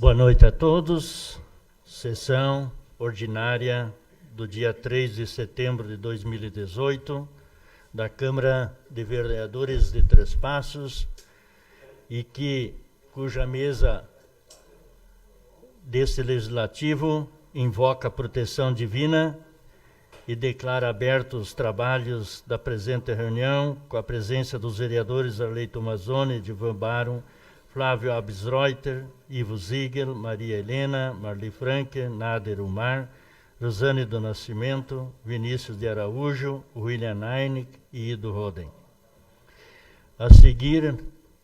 Boa noite a todos. Sessão ordinária do dia 3 de setembro de 2018 da Câmara de Vereadores de Três Passos e cuja mesa deste Legislativo invoca a proteção divina e declara abertos os trabalhos da presente reunião com a presença dos vereadores Arley Tomazoni, Edvan Baron, Flávio Absreuter, Ivo Ziegel, Maria Helena, Marli Franke, Nader Umar, Rosane do Nascimento, Vinícius de Araújo, William Einig e Ido Roden. A seguir,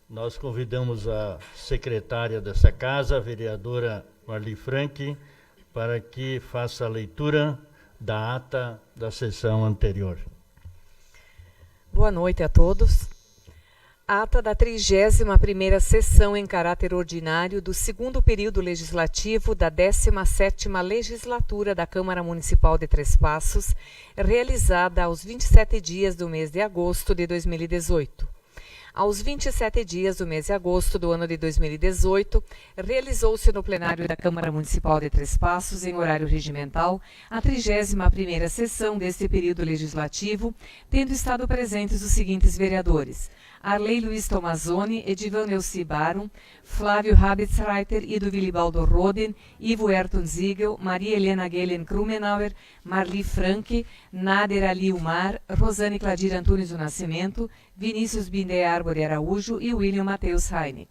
nós convidamos a secretária dessa casa, a vereadora Marli Franke, para que faça a leitura da ata da sessão anterior. Boa noite a todos. Ata da 31ª sessão em caráter ordinário do 2º período legislativo da 17ª legislatura da Câmara Municipal de Três Passos, realizada aos 27 dias do mês de agosto de 2018. Aos 27 dias do mês de agosto do ano de 2018, realizou-se no plenário da Câmara Municipal de Três Passos, em horário regimental, a 31ª sessão deste período legislativo, tendo estado presentes os seguintes vereadores: Arley Luiz Tomazoni, Edvan Neuci Baron, Flávio Habitsreiter, Ido Wilibaldo Roden, Ivo Ayrton Ziegel, Maria Helena Gelen Krumenauer, Marli Franke, Nader Ali Umar, Rosane Cladir Antunes do Nascimento, Vinícius Bindé Arbore Araújo e William Matheus Heineck.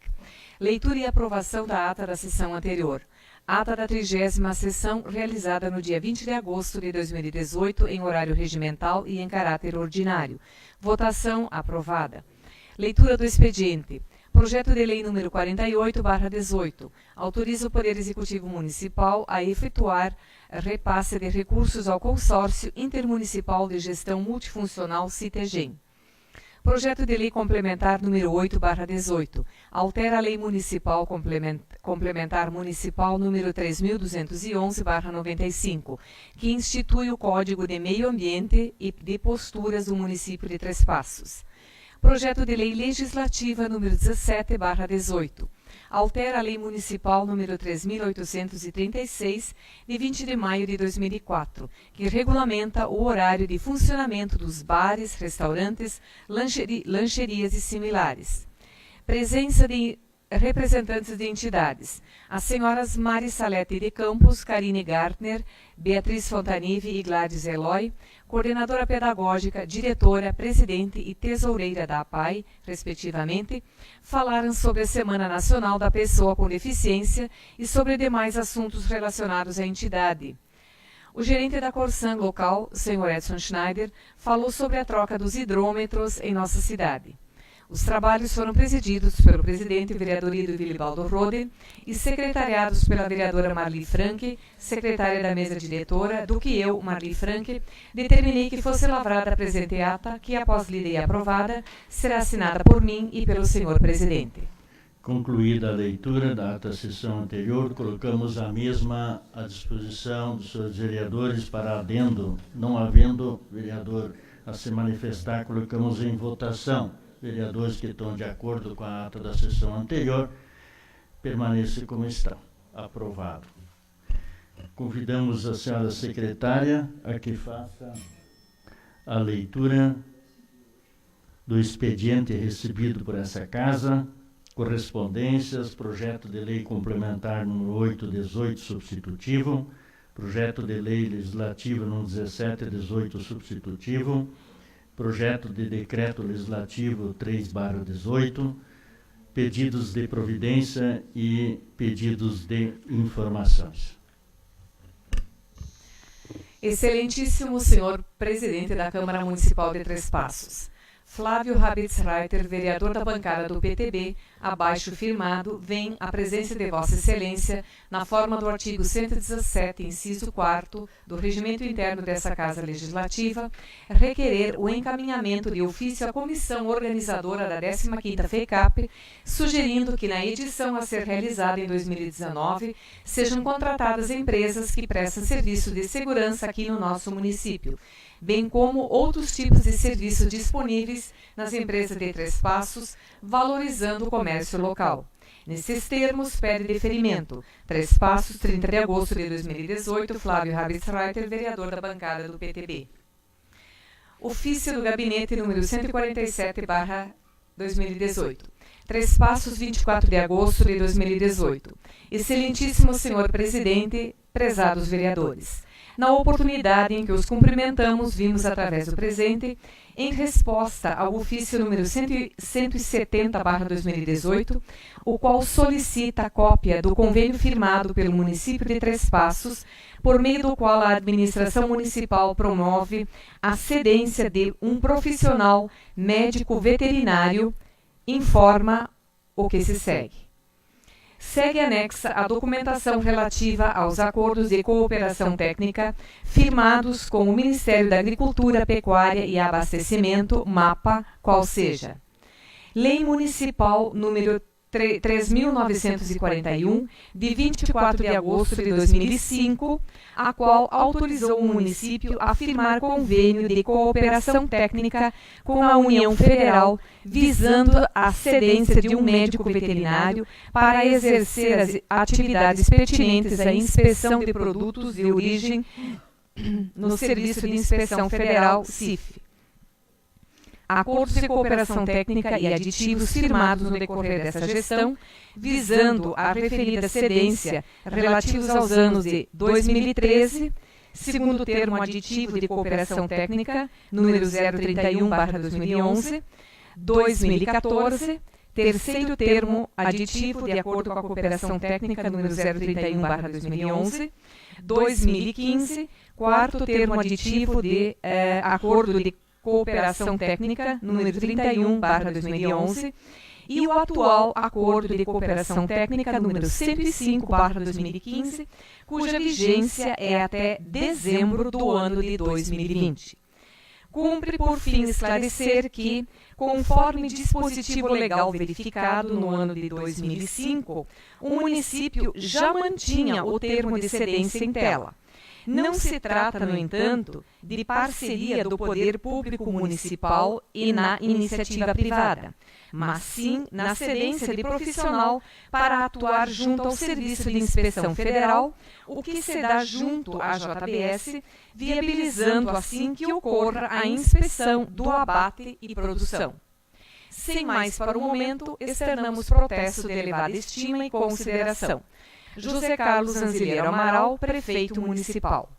Leitura e aprovação da ata da sessão anterior. Ata da 30ª sessão, realizada no dia 20 de agosto de 2018, em horário regimental e em caráter ordinário. Votação aprovada. Leitura do expediente. Projeto de Lei número 48/18. Autoriza o Poder Executivo Municipal a efetuar repasse de recursos ao Consórcio Intermunicipal de Gestão Multifuncional CITEGEM. Projeto de Lei Complementar número 8/18. Altera a Lei Municipal Complementar Municipal número 3.211/95, que institui o Código de Meio Ambiente e de Posturas do município de Três Passos. Projeto de Lei Legislativa número 17/18. Altera a Lei Municipal número 3.836, de 20 de maio de 2004, que regulamenta o horário de funcionamento dos bares, restaurantes, lancherias e similares. Presença de representantes de entidades: as senhoras Mari Salete de Campos, Karine Gartner, Beatriz Fontanive e Gladys Eloy, coordenadora pedagógica, diretora, presidente e tesoureira da APAI, respectivamente, falaram sobre a Semana Nacional da Pessoa com Deficiência e sobre demais assuntos relacionados à entidade. O gerente da Corsan local, Sr. Edson Schneider, falou sobre a troca dos hidrômetros em nossa cidade. Os trabalhos foram presididos pelo presidente vereador Ido Wilibaldo Roden e secretariados pela vereadora Marli Franke, secretária da mesa diretora, do que eu, Marli Franke, determinei que fosse lavrada a presente ata, que, após lida e aprovada, será assinada por mim e pelo senhor presidente. Concluída a leitura da ata da sessão anterior, colocamos a mesma à disposição dos senhores vereadores para adendo. Não havendo vereador a se manifestar, colocamos em votação. Vereadores que estão de acordo com a ata da sessão anterior, permaneçam como estão. Aprovado. Convidamos a senhora secretária a que faça a leitura do expediente recebido por essa casa, correspondências, projeto de lei complementar número 8/18 substitutivo, projeto de lei legislativa número 17/18 substitutivo, projeto de decreto legislativo 3/18, pedidos de providência e pedidos de informações. Excelentíssimo senhor presidente da Câmara Municipal de Três Passos, Flávio Habitsreiter, vereador da bancada do PTB, abaixo firmado, vem à presença de Vossa Excelência, na forma do artigo 117, inciso 4, do Regimento Interno dessa Casa Legislativa, requerer o encaminhamento de ofício à comissão organizadora da 15ª FECAP, sugerindo que na edição a ser realizada em 2019 sejam contratadas empresas que prestam serviço de segurança aqui no nosso município, bem como outros tipos de serviços disponíveis nas empresas de Três Passos, valorizando o comércio local. Nesses termos, pede deferimento. Três Passos, 30 de agosto de 2018, Flávio Rabitsreiter, vereador da bancada do PTB. Ofício do Gabinete número 147/2018. Três Passos, 24 de agosto de 2018. Excelentíssimo senhor presidente, prezados vereadores. Na oportunidade em que os cumprimentamos, vimos através do presente, em resposta ao ofício número 170/2018, o qual solicita a cópia do convênio firmado pelo município de Três Passos, por meio do qual a administração municipal promove a cedência de um profissional médico veterinário, informa o que se segue. Segue anexa a documentação relativa aos acordos de cooperação técnica firmados com o Ministério da Agricultura, Pecuária e Abastecimento, MAPA, qual seja: Lei Municipal número 3.941, de 24 de agosto de 2005, a qual autorizou o município a firmar convênio de cooperação técnica com a União Federal, visando a cedência de um médico veterinário para exercer as atividades pertinentes à inspeção de produtos de origem no Serviço de Inspeção Federal, CIF. Acordos de cooperação técnica e aditivos firmados no decorrer dessa gestão, visando a referida cedência relativos aos anos de 2013, segundo termo aditivo de cooperação técnica, número 031/2011, 2014, terceiro termo aditivo de acordo com a cooperação técnica, número 031/2011, 2015, quarto termo aditivo de acordo de cooperação técnica, número 31/2011, e o atual Acordo de Cooperação Técnica, número 105/2015, cuja vigência é até dezembro do ano de 2020. Cumpre, por fim, esclarecer que, conforme dispositivo legal verificado no ano de 2005, o município já mantinha o termo de cedência em tela. Não se trata, no entanto, de parceria do poder público municipal e na iniciativa privada, mas sim na cedência de profissional para atuar junto ao Serviço de Inspeção Federal, o que se dá junto à JBS, viabilizando assim que ocorra a inspeção do abate e produção. Sem mais para o momento, externamos protesto de elevada estima e consideração. José Carlos Anziliero Amaral, prefeito municipal.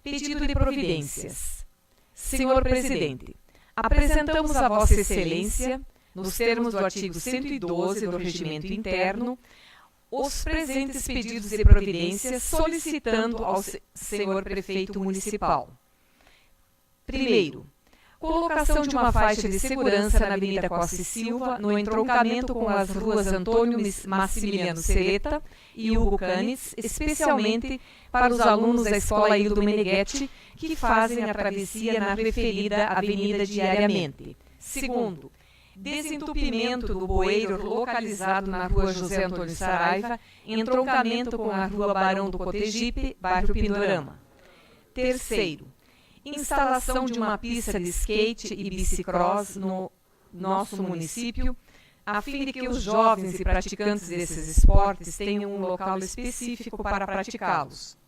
Pedido de providências. Senhor presidente, apresentamos a Vossa Excelência, nos termos do artigo 112 do Regimento Interno, os presentes pedidos de providências, solicitando ao senhor prefeito municipal. Primeiro, colocação de uma faixa de segurança na Avenida Costa e Silva, no entroncamento com as ruas Antônio Massimiliano Sereta e Hugo Canitz, especialmente para os alunos da Escola Hildo Meneghetti, que fazem a travessia na referida avenida diariamente. Segundo, desentupimento do bueiro localizado na Rua José Antônio Saraiva, em entroncamento com a Rua Barão do Cotegipe, bairro Pindorama. Terceiro, instalação de uma pista de skate e bicicross no nosso município, a fim de que os jovens e praticantes desses esportes tenham um local específico para praticá-los,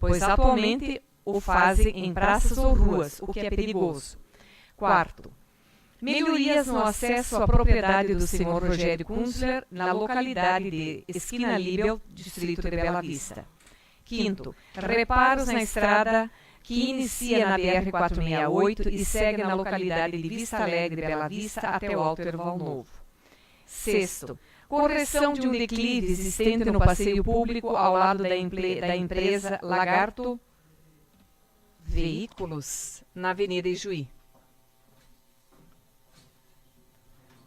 pois atualmente o fazem em praças ou ruas, o que é perigoso. Quarto, melhorias no acesso à propriedade do senhor Rogério Kunzler, na localidade de Esquina Libel, distrito de Bela Vista. Quinto, reparos na estrada que inicia na BR-468 e segue na localidade de Vista Alegre, Bela Vista, até o Alto Erval Novo. Sexto, correção de um declive existente no passeio público ao lado da empresa Lagarto Veículos, na Avenida Ijuí.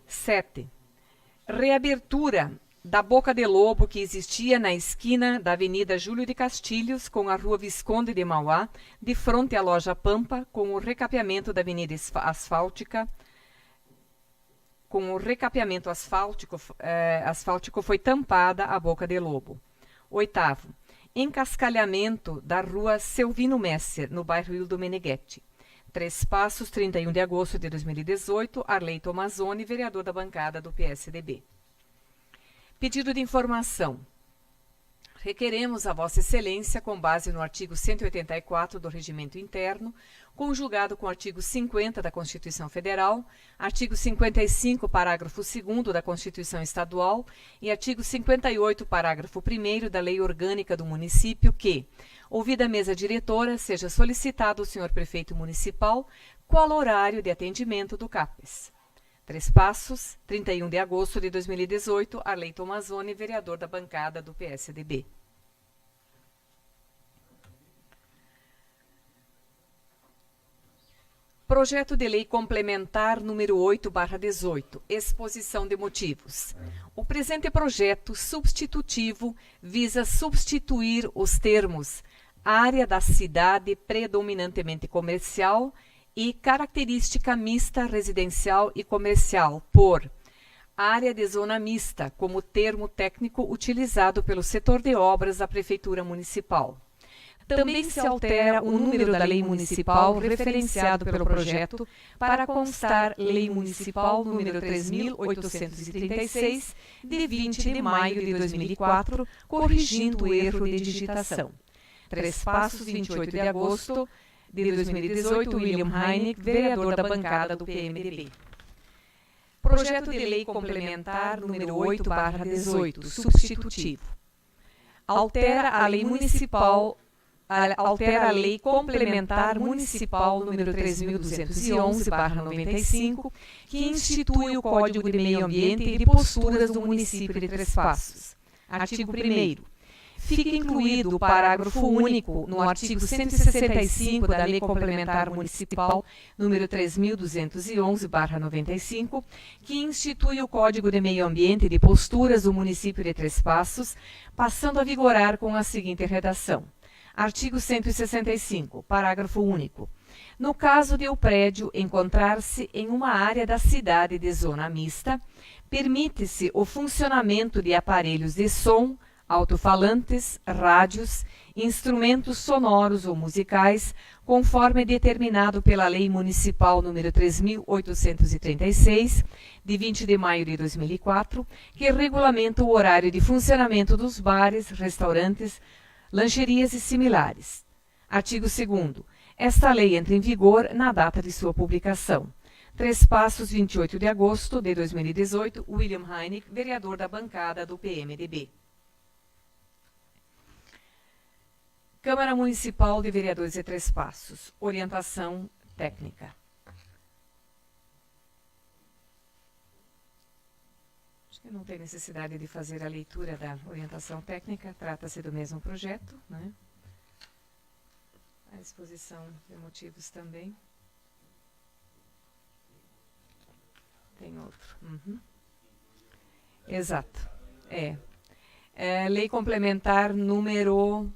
7. Reabertura da Boca de Lobo que existia na esquina da Avenida Júlio de Castilhos com a Rua Visconde de Mauá, de frente à loja Pampa, com o recapeamento da Avenida Asfáltica. Com o recapeamento asfáltico foi tampada a Boca de Lobo. Oitavo, encascalhamento da rua Selvino Messer, no bairro Hildo Meneghetti. Três Passos, 31 de agosto de 2018, Arley Tomazoni, vereador da bancada do PSDB. Pedido de informação. Requeremos a Vossa Excelência, com base no artigo 184 do Regimento Interno, conjugado com o artigo 50 da Constituição Federal, artigo 55, parágrafo 2º da Constituição Estadual e artigo 58, parágrafo 1º da Lei Orgânica do Município, que, ouvida a mesa diretora, seja solicitado o senhor Prefeito Municipal qual horário de atendimento do CAPES. Três Passos, 31 de agosto de 2018, Arley Tomazoni, vereador da bancada do PSDB. Projeto de Lei Complementar número 8/18, exposição de motivos. O presente projeto substitutivo visa substituir os termos área da cidade predominantemente comercial e característica mista residencial e comercial por área de zona mista, como termo técnico utilizado pelo setor de obras da Prefeitura Municipal. Também se altera o número da Lei Municipal referenciado pelo projeto para constar Lei Municipal número 3.836, de 20 de maio de 2004, corrigindo o erro de digitação. Três Passos, 28 de agosto de 2018, William Heineck, vereador da bancada do PMDB. Projeto de Lei Complementar número 8/18, substitutivo. Altera a Lei Complementar Municipal número 3.211/95, que institui o Código de Meio Ambiente e de Posturas do município de Três Passos. Artigo 1º. Fica incluído o parágrafo único no artigo 165 da Lei Complementar Municipal número 3.211/95, que institui o Código de Meio Ambiente e de Posturas do município de Três Passos, passando a vigorar com a seguinte redação. Artigo 165, parágrafo único. No caso de o prédio encontrar-se em uma área da cidade de zona mista, permite-se o funcionamento de aparelhos de som, alto-falantes, rádios, instrumentos sonoros ou musicais, conforme determinado pela Lei Municipal número 3.836, de 20 de maio de 2004, que regulamenta o horário de funcionamento dos bares, restaurantes, lancherias e similares. Artigo 2º. Esta lei entra em vigor na data de sua publicação. Três Passos, 28 de agosto de 2018, William Heineck, vereador da bancada do PMDB. Câmara Municipal de Vereadores de Três Passos. Orientação técnica. Acho que não tem necessidade de fazer a leitura da orientação técnica, trata-se do mesmo projeto, né? A exposição de motivos também. Tem outro. Exato. Lei Complementar número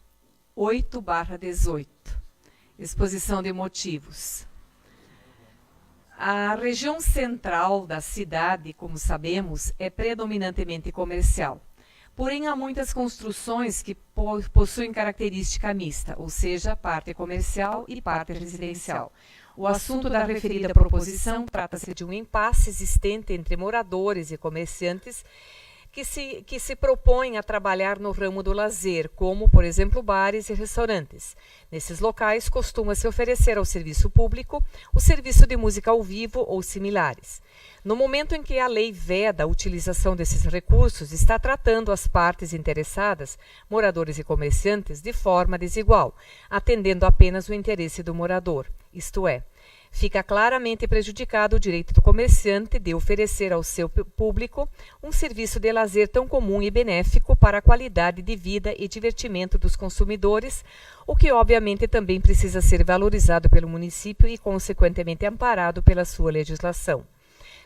8/18. Exposição de motivos. A região central da cidade, como sabemos, é predominantemente comercial. Porém, há muitas construções que possuem característica mista, ou seja, parte comercial e parte residencial. O assunto da referida proposição trata-se de um impasse existente entre moradores e comerciantes que se propõem a trabalhar no ramo do lazer, como, por exemplo, bares e restaurantes. Nesses locais, costuma-se oferecer ao serviço público o serviço de música ao vivo ou similares. No momento em que a lei veda a utilização desses recursos, está tratando as partes interessadas, moradores e comerciantes, de forma desigual, atendendo apenas o interesse do morador, isto é, fica claramente prejudicado o direito do comerciante de oferecer ao seu público um serviço de lazer tão comum e benéfico para a qualidade de vida e divertimento dos consumidores, o que obviamente também precisa ser valorizado pelo município e consequentemente amparado pela sua legislação.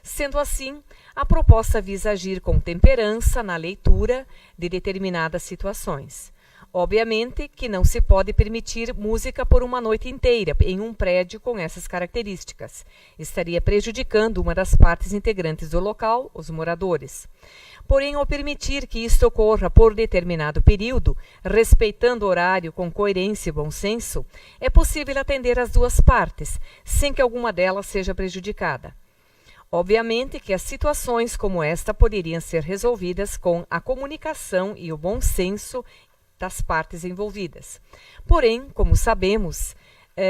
Sendo assim, a proposta visa agir com temperança na leitura de determinadas situações. Obviamente que não se pode permitir música por uma noite inteira em um prédio com essas características. Estaria prejudicando uma das partes integrantes do local, os moradores. Porém, ao permitir que isto ocorra por determinado período, respeitando o horário com coerência e bom senso, é possível atender as duas partes, sem que alguma delas seja prejudicada. Obviamente que as situações como esta poderiam ser resolvidas com a comunicação e o bom senso das partes envolvidas. Porém, como sabemos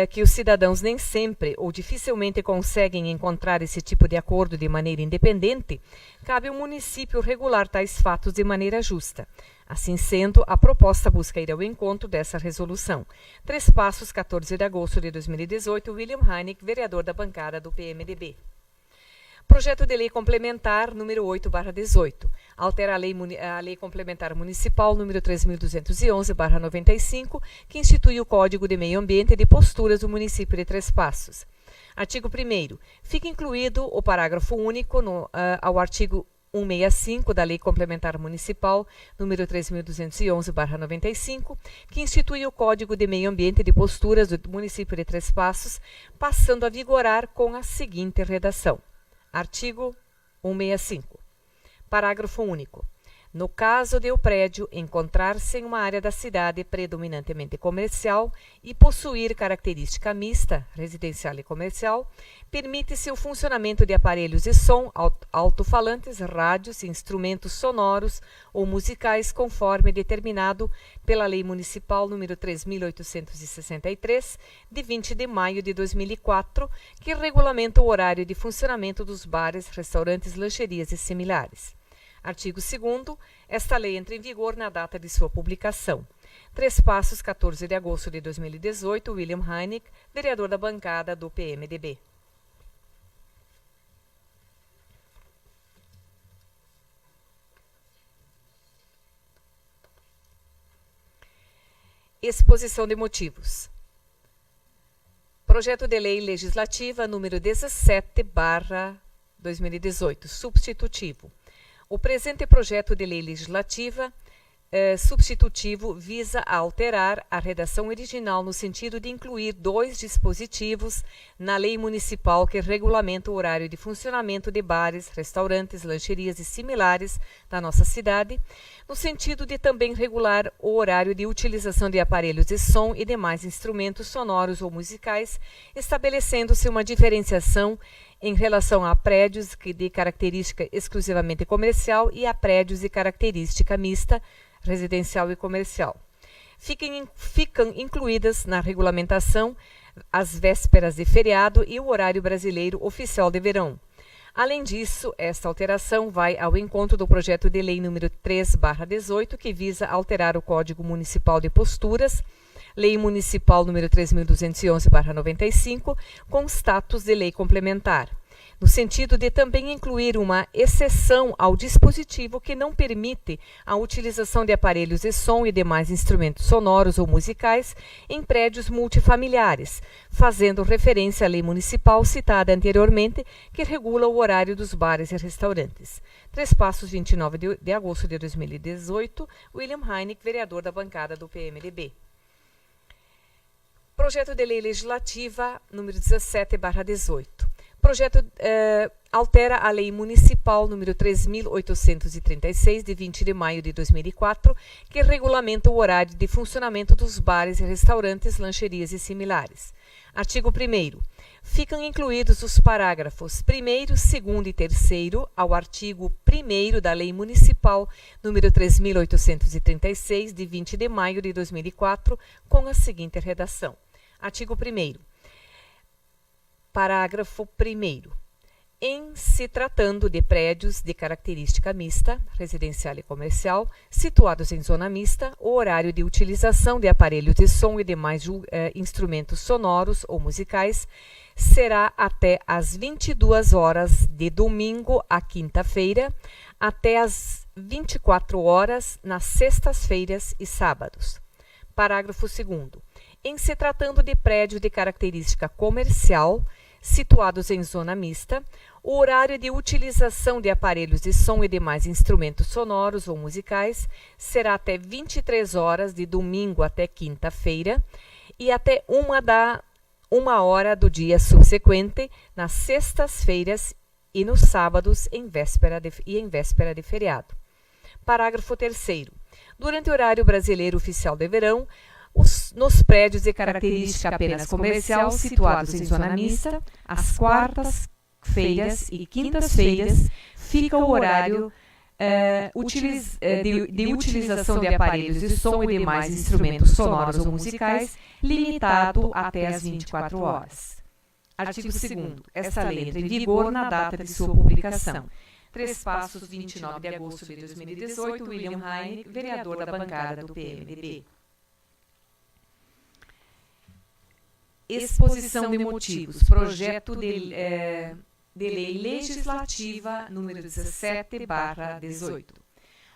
que os cidadãos nem sempre ou dificilmente conseguem encontrar esse tipo de acordo de maneira independente, cabe ao município regular tais fatos de maneira justa. Assim sendo, a proposta busca ir ao encontro dessa resolução. 3 Passos, 14 de agosto de 2018, William Heineck, vereador da bancada do PMDB. Projeto de Lei Complementar número 8/18. Altera a Lei Complementar Municipal número 3.211/95, que institui o Código de Meio Ambiente e de Posturas do município de 3 Passos. Artigo 1º. Fica incluído o parágrafo único ao artigo 165 da Lei Complementar Municipal número 3.211/95, que institui o Código de Meio Ambiente e de Posturas do município de 3 Passos, passando a vigorar com a seguinte redação. Artigo 165. Parágrafo único. No caso de o prédio encontrar-se em uma área da cidade predominantemente comercial e possuir característica mista, residencial e comercial, permite-se o funcionamento de aparelhos de som, alto-falantes, rádios, instrumentos sonoros ou musicais conforme determinado pela Lei Municipal número 3.863, de 20 de maio de 2004, que regulamenta o horário de funcionamento dos bares, restaurantes, lancherias e similares. Artigo 2º. Esta lei entra em vigor na data de sua publicação. 3 Passos, 14 de agosto de 2018, William Heineck, vereador da bancada do PMDB. Exposição de motivos. Projeto de Lei Legislativa número 17/2018, substitutivo. O presente projeto de lei legislativa substitutivo visa a alterar a redação original no sentido de incluir 2 dispositivos na lei municipal que regulamenta o horário de funcionamento de bares, restaurantes, lancherias e similares da nossa cidade, no sentido de também regular o horário de utilização de aparelhos de som e demais instrumentos sonoros ou musicais, estabelecendo-se uma diferenciação em relação a prédios de característica exclusivamente comercial e a prédios de característica mista, residencial e comercial. Ficam incluídas na regulamentação as vésperas de feriado e o horário brasileiro oficial de verão. Além disso, esta alteração vai ao encontro do projeto de lei número 3/18, que visa alterar o Código Municipal de Posturas, Lei Municipal número 3.211/95, com status de lei complementar, no sentido de também incluir uma exceção ao dispositivo que não permite a utilização de aparelhos de som e demais instrumentos sonoros ou musicais em prédios multifamiliares, fazendo referência à lei municipal citada anteriormente, que regula o horário dos bares e restaurantes. 3 Passos, 29 de agosto de 2018, William Heineck, vereador da bancada do PMDB. Projeto de Lei Legislativa número 17/18. Projeto altera a Lei Municipal número 3.836, de 20 de maio de 2004, que regulamenta o horário de funcionamento dos bares e restaurantes, lancherias e similares. Artigo 1º. Ficam incluídos os parágrafos 1º, 2º e 3º ao artigo 1º da Lei Municipal número 3.836, de 20 de maio de 2004, com a seguinte redação. Artigo 1º. Parágrafo 1º. Em se tratando de prédios de característica mista, residencial e comercial, situados em zona mista, o horário de utilização de aparelhos de som e demais instrumentos sonoros ou musicais será até às 22 horas de domingo a quinta-feira, até às 24 horas nas sextas-feiras e sábados. Parágrafo 2º. Em se tratando de prédio de característica comercial, situados em zona mista, o horário de utilização de aparelhos de som e demais instrumentos sonoros ou musicais será até 23 horas de domingo até quinta-feira e até 1h do dia subsequente, nas sextas-feiras e nos sábados em véspera de feriado. Parágrafo 3º. Durante o horário brasileiro oficial de verão, nos prédios de característica apenas comercial situados em zona mista, às quartas-feiras e quintas-feiras fica o horário de utilização de aparelhos de som e demais instrumentos sonoros ou musicais limitado até às 24 horas. Artigo 2º. Esta lei entra em vigor na data de sua publicação. Três Passos, 29 de agosto de 2018, William Heineck, vereador da bancada do PMDB. Exposição de motivos. Projeto de lei legislativa número 17/18.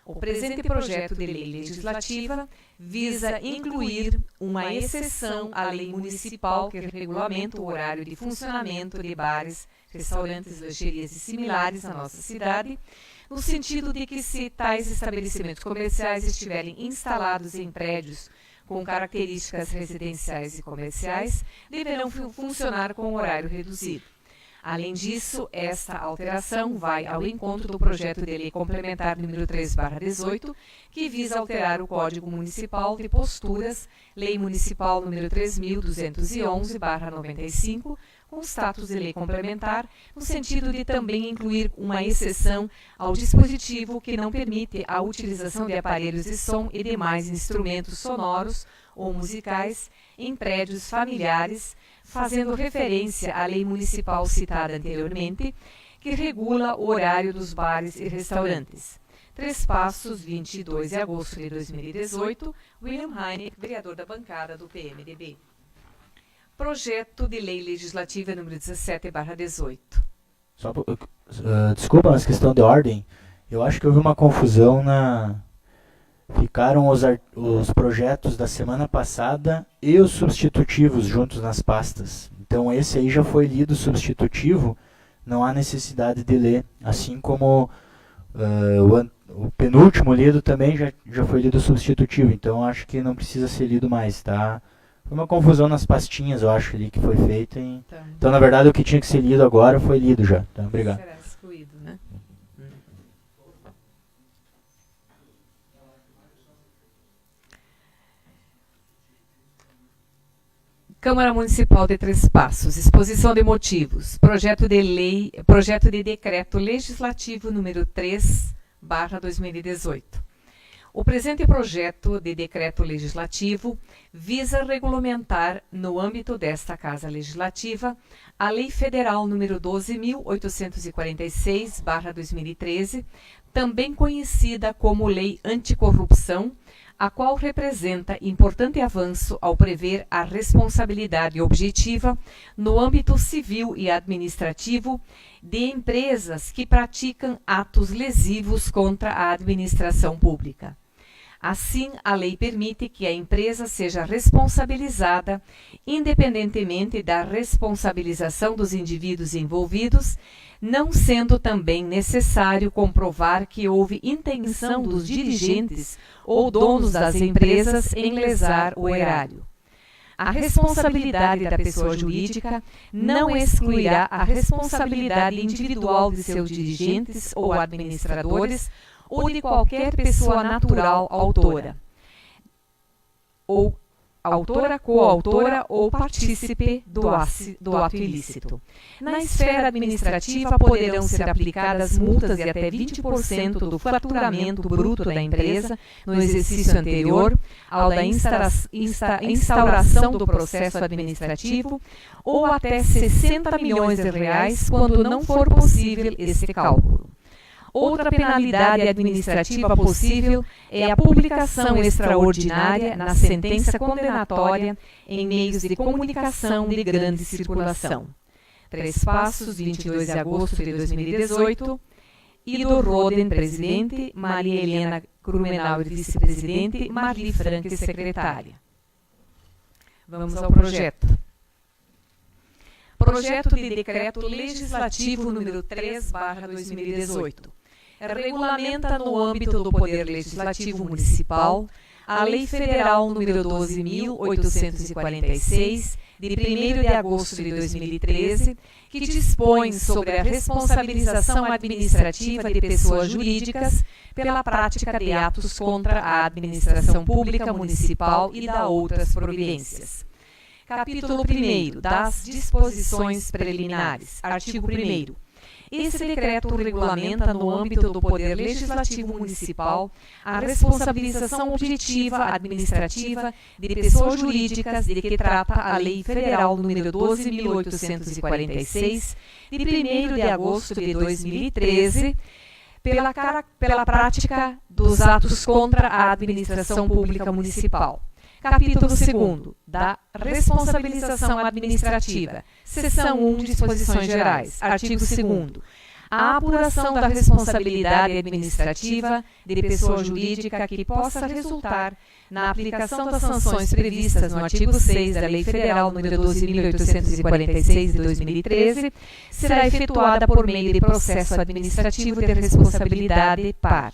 O presente projeto de lei legislativa visa incluir uma exceção à lei municipal que regulamenta o horário de funcionamento de bares, restaurantes, lancherias e similares na nossa cidade, no sentido de que, se tais estabelecimentos comerciais estiverem instalados em prédios com características residenciais e comerciais, deverão funcionar com horário reduzido. Além disso, esta alteração vai ao encontro do projeto de lei complementar número 3/18, que visa alterar o Código Municipal de Posturas, Lei Municipal número 3.211/95, com status de lei complementar, no sentido de também incluir uma exceção ao dispositivo que não permite a utilização de aparelhos de som e demais instrumentos sonoros ou musicais em prédios familiares, fazendo referência à lei municipal citada anteriormente, que regula o horário dos bares e restaurantes. Três Passos, 22 de agosto de 2018, William Heineck, vereador da bancada do PMDB. Projeto de lei legislativa número 17/18. Desculpa, mas questão de ordem. Eu acho que houve uma confusão Ficaram os projetos da semana passada e os substitutivos juntos nas pastas. Então esse aí já foi lido substitutivo, não há necessidade de ler. Assim como o penúltimo lido também já foi lido substitutivo, então acho que não precisa ser lido mais, tá? Foi uma confusão nas pastinhas, eu acho, ali que foi feita. Então, na verdade, o que tinha que ser lido agora foi lido já. Então, obrigado. Será excluído, né? Câmara Municipal de Três Passos. Exposição de motivos. Projeto de decreto legislativo número 3/2018. O presente projeto de decreto legislativo visa regulamentar, no âmbito desta Casa Legislativa, a Lei Federal número 12.846/2013, também conhecida como Lei Anticorrupção, a qual representa importante avanço ao prever a responsabilidade objetiva no âmbito civil e administrativo de empresas que praticam atos lesivos contra a administração pública. Assim, a lei permite que a empresa seja responsabilizada, independentemente da responsabilização dos indivíduos envolvidos, não sendo também necessário comprovar que houve intenção dos dirigentes ou donos das empresas em lesar o erário. A responsabilidade da pessoa jurídica não excluirá a responsabilidade individual de seus dirigentes ou administradores ou de qualquer pessoa natural autora, coautora ou partícipe do ato ilícito. Na esfera administrativa, poderão ser aplicadas multas de até 20% do faturamento bruto da empresa no exercício anterior ao da instauração do processo administrativo, ou até 60 milhões de reais quando não for possível este cálculo. Outra penalidade administrativa possível é a publicação extraordinária na sentença condenatória em meios de comunicação de grande circulação. Três Passos, 22 de agosto de 2018. Ido Roden, presidente. Maria Helena Krumenauer, vice-presidente. Marli Franque, secretária. Vamos ao projeto. Projeto de Decreto Legislativo número 3/2018. Regulamenta no âmbito do Poder Legislativo Municipal a Lei Federal número 12.846, de 1º de agosto de 2013, que dispõe sobre a responsabilização administrativa de pessoas jurídicas pela prática de atos contra a administração pública municipal e da outras providências. Capítulo 1º, das disposições preliminares. Artigo 1º. Esse decreto regulamenta, no âmbito do Poder Legislativo Municipal, a responsabilização objetiva administrativa de pessoas jurídicas de que trata a Lei Federal número 12.846, de 1º de agosto de 2013, pela prática dos atos contra a administração pública municipal. Capítulo 2º, da responsabilização administrativa. Seção 1, disposições gerais. Artigo 2º. A apuração da responsabilidade administrativa de pessoa jurídica que possa resultar na aplicação das sanções previstas no artigo 6 da Lei Federal número 12.846 de 2013 será efetuada por meio de processo administrativo de responsabilidade par.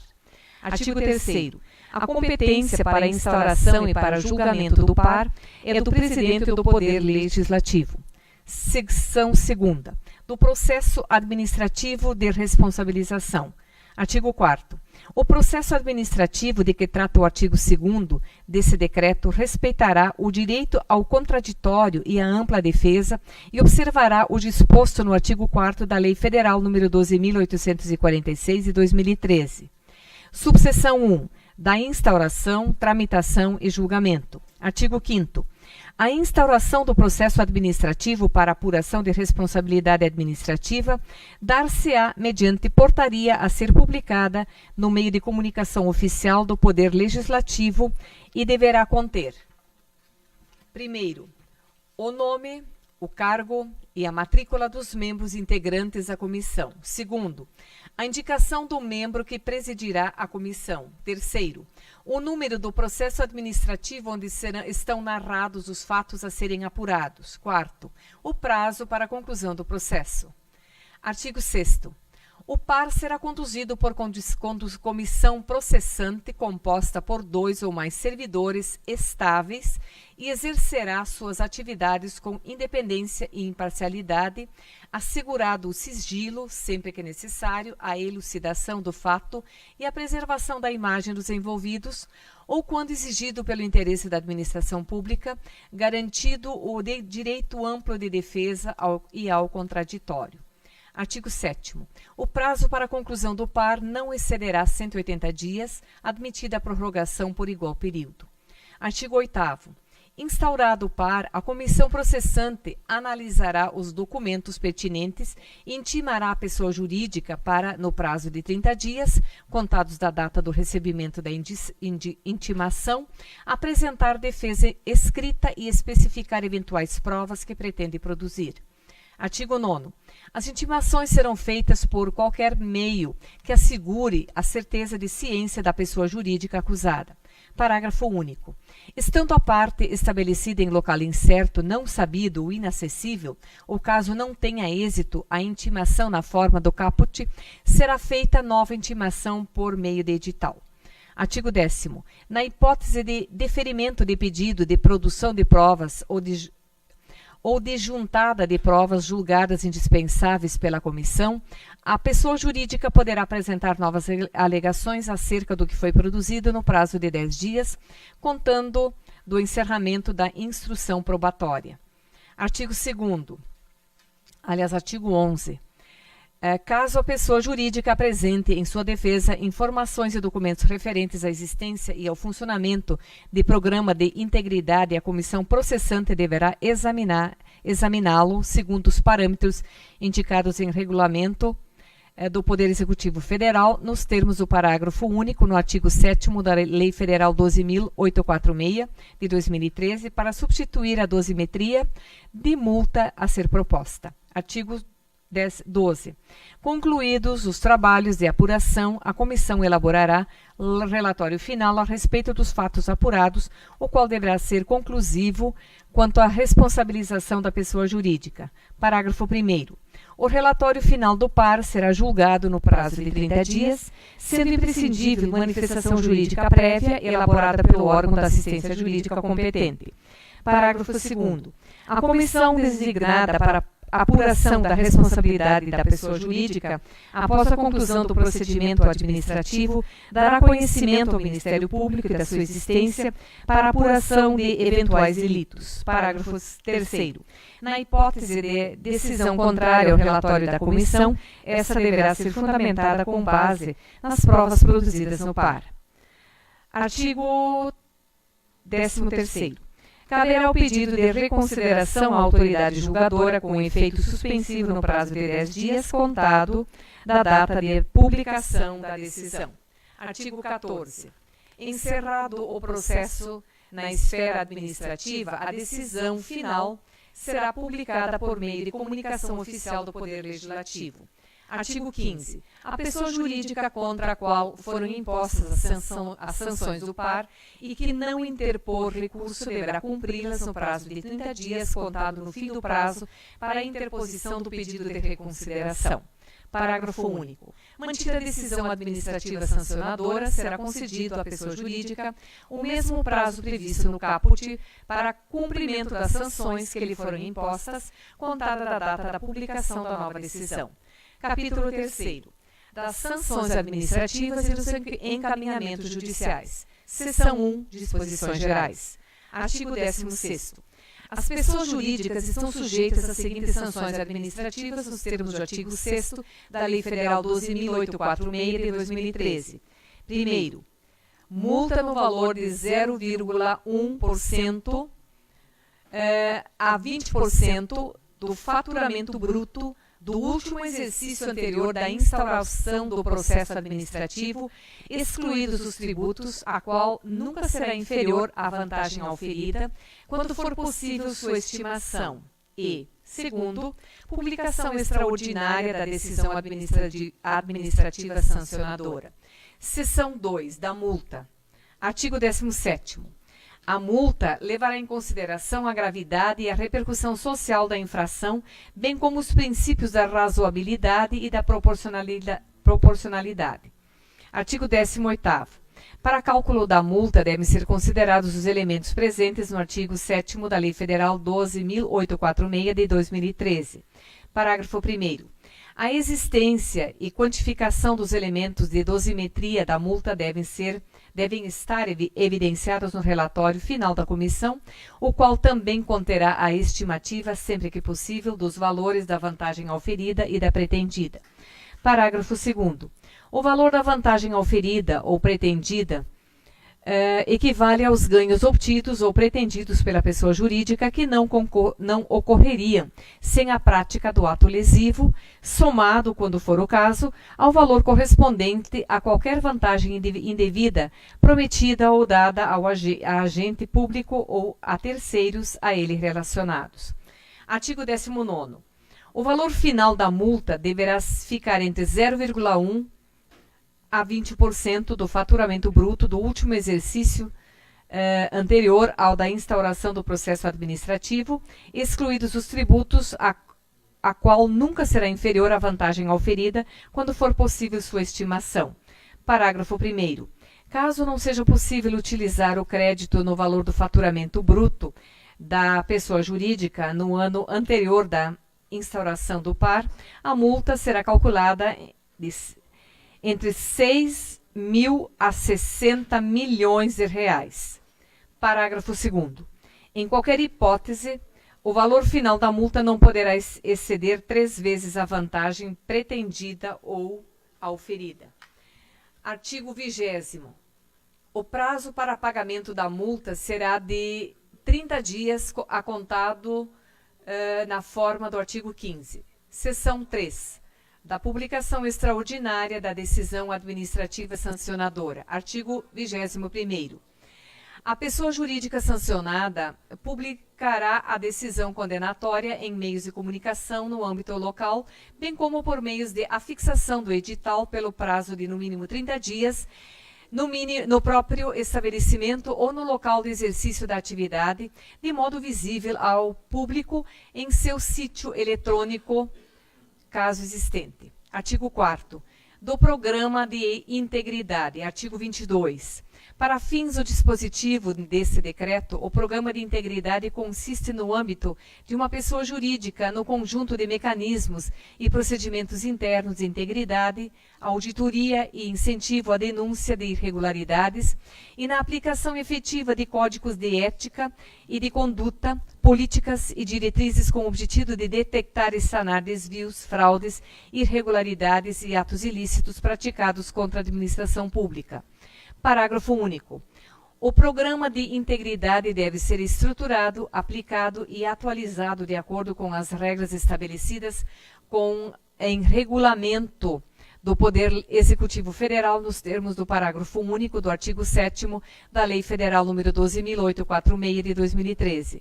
Artigo 3º. A competência para a instauração e para julgamento do par é do presidente do Poder Legislativo. Seção 2ª. Do processo administrativo de responsabilização. Artigo 4º. O processo administrativo de que trata o artigo 2º desse decreto respeitará o direito ao contraditório e à ampla defesa e observará o disposto no artigo 4º da Lei Federal número 12.846 de 2013. Subseção 1. Da instauração, tramitação e julgamento. Artigo 5º. A instauração do processo administrativo para apuração de responsabilidade administrativa dar-se-á mediante portaria a ser publicada no meio de comunicação oficial do Poder Legislativo e deverá conter: primeiro, o nome, o cargo e a matrícula dos membros integrantes da comissão. Segundo, a indicação do membro que presidirá a comissão. Terceiro, o número do processo administrativo onde estão narrados os fatos a serem apurados. Quarto, o prazo para a conclusão do processo. Artigo 6º. O par será conduzido por comissão processante composta por 2 ou mais servidores estáveis e exercerá suas atividades com independência e imparcialidade, assegurado o sigilo, sempre que necessário, a elucidação do fato e a preservação da imagem dos envolvidos, ou quando exigido pelo interesse da administração pública, garantido o direito amplo de defesa e ao contraditório. Artigo 7º. O prazo para a conclusão do par não excederá 180 dias, admitida a prorrogação por igual período. Artigo 8º. Instaurado o par, a comissão processante analisará os documentos pertinentes e intimará a pessoa jurídica para, no prazo de 30 dias, contados da data do recebimento da intimação, apresentar defesa escrita e especificar eventuais provas que pretende produzir. Artigo 9º. As intimações serão feitas por qualquer meio que assegure a certeza de ciência da pessoa jurídica acusada. Parágrafo único. Estando a parte estabelecida em local incerto, não sabido ou inacessível, ou caso não tenha êxito a intimação na forma do caput, será feita nova intimação por meio de edital. Artigo 10º. Na hipótese de deferimento de pedido de produção de provas ou de juntada de provas julgadas indispensáveis pela comissão, a pessoa jurídica poderá apresentar novas alegações acerca do que foi produzido no prazo de 10 dias, contando do encerramento da instrução probatória. Artigo 2º. Artigo 11. Caso a pessoa jurídica apresente em sua defesa informações e documentos referentes à existência e ao funcionamento de programa de integridade, a comissão processante deverá examiná-lo segundo os parâmetros indicados em regulamento do Poder Executivo Federal, nos termos do parágrafo único no artigo 7º da Lei Federal 12.846, de 2013, para substituir a dosimetria de multa a ser proposta. Artigo 12. Concluídos os trabalhos de apuração, a comissão elaborará relatório final a respeito dos fatos apurados, o qual deverá ser conclusivo quanto à responsabilização da pessoa jurídica. Parágrafo 1º. O relatório final do par será julgado no prazo de 30 dias, sendo imprescindível manifestação jurídica prévia elaborada pelo órgão da assistência jurídica competente. Parágrafo 2º. A comissão designada para apuração da responsabilidade da pessoa jurídica, após a conclusão do procedimento administrativo, dará conhecimento ao Ministério Público da sua existência para apuração de eventuais delitos. Parágrafo 3º. Na hipótese de decisão contrária ao relatório da comissão, essa deverá ser fundamentada com base nas provas produzidas no par. Artigo 13º. Caberá o pedido de reconsideração à autoridade julgadora com efeito suspensivo no prazo de 10 dias, contado da data de publicação da decisão. Artigo 14. Encerrado o processo na esfera administrativa, a decisão final será publicada por meio de comunicação oficial do Poder Legislativo. Artigo 15. A pessoa jurídica contra a qual foram impostas as sanções do par e que não interpor recurso deverá cumpri-las no prazo de 30 dias, contado no fim do prazo, para a interposição do pedido de reconsideração. Parágrafo único. Mantida a decisão administrativa sancionadora, será concedido à pessoa jurídica o mesmo prazo previsto no caput para cumprimento das sanções que lhe foram impostas, contada da data da publicação da nova decisão. Capítulo 3º. Das sanções administrativas e dos encaminhamentos judiciais. Seção 1. Disposições gerais. Artigo 16º. As pessoas jurídicas estão sujeitas às seguintes sanções administrativas nos termos do artigo 6º da Lei Federal 12.846 de 2013. Primeiro, multa no valor de 0,1% a 20% do faturamento bruto do último exercício anterior da instauração do processo administrativo, excluídos os tributos, a qual nunca será inferior à vantagem auferida, quando for possível sua estimação. E, segundo, publicação extraordinária da decisão administrativa sancionadora. Seção 2. Da multa. Artigo 17º. A multa levará em consideração a gravidade e a repercussão social da infração, bem como os princípios da razoabilidade e da proporcionalidade. Artigo 18º. Para cálculo da multa devem ser considerados os elementos presentes no artigo 7º da Lei Federal 12.846 de 2013. Parágrafo 1º. A existência e quantificação dos elementos de dosimetria da multa devem estar evidenciados no relatório final da comissão, o qual também conterá a estimativa, sempre que possível, dos valores da vantagem auferida e da pretendida. Parágrafo 2º. O valor da vantagem auferida ou pretendida equivale aos ganhos obtidos ou pretendidos pela pessoa jurídica que não ocorreriam sem a prática do ato lesivo, somado, quando for o caso, ao valor correspondente a qualquer vantagem indevida prometida ou dada a agente público ou a terceiros a ele relacionados. Artigo 19º. O valor final da multa deverá ficar entre 0,1% a 20% do faturamento bruto do último exercício anterior ao da instauração do processo administrativo, excluídos os tributos a qual nunca será inferior à vantagem auferida, quando for possível sua estimação. Parágrafo 1º. Caso não seja possível utilizar o crédito no valor do faturamento bruto da pessoa jurídica no ano anterior da instauração do par, a multa será calculada entre 6 mil a 60 milhões de reais. Parágrafo 2º. Em qualquer hipótese, o valor final da multa não poderá exceder 3 vezes a vantagem pretendida ou auferida. Artigo 20º. O prazo para pagamento da multa será de 30 dias a contado na forma do artigo 15. Seção 3. Da publicação extraordinária da decisão administrativa sancionadora. Artigo 21º. A pessoa jurídica sancionada comunicará a decisão condenatória em meios de comunicação no âmbito local, bem como por meios de afixação do edital pelo prazo de no mínimo 30 dias, no próprio estabelecimento ou no local de exercício da atividade, de modo visível ao público em seu sítio eletrônico, caso existente. Artigo 4º. Do Programa de Integridade. Artigo 22. Para fins do dispositivo desse decreto, o Programa de Integridade consiste no âmbito de uma pessoa jurídica no conjunto de mecanismos e procedimentos internos de integridade, auditoria e incentivo à denúncia de irregularidades e na aplicação efetiva de códigos de ética e de conduta, políticas e diretrizes com o objetivo de detectar e sanar desvios, fraudes, irregularidades e atos ilícitos praticados contra a administração pública. Parágrafo único. O Programa de Integridade deve ser estruturado, aplicado e atualizado de acordo com as regras estabelecidas em regulamento do Poder Executivo Federal nos termos do parágrafo único do artigo 7º da Lei Federal nº 12.846 de 2013.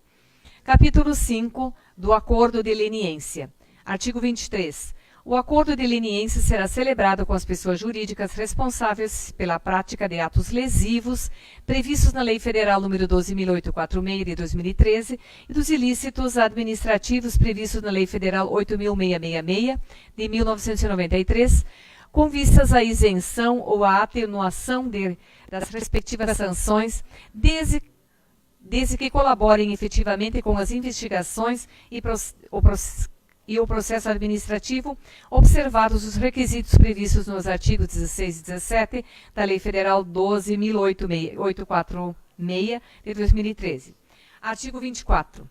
Capítulo 5 do Acordo de Leniência. Artigo 23. O acordo de leniência será celebrado com as pessoas jurídicas responsáveis pela prática de atos lesivos previstos na Lei Federal nº 12.846 de 2013 e dos ilícitos administrativos previstos na Lei Federal 8.666 de 1993, com vistas à isenção ou à atenuação das respectivas sanções, desde que colaborem efetivamente com as investigações e o processo administrativo, observados os requisitos previstos nos artigos 16 e 17 da Lei Federal 12.846 de 2013. Artigo 24.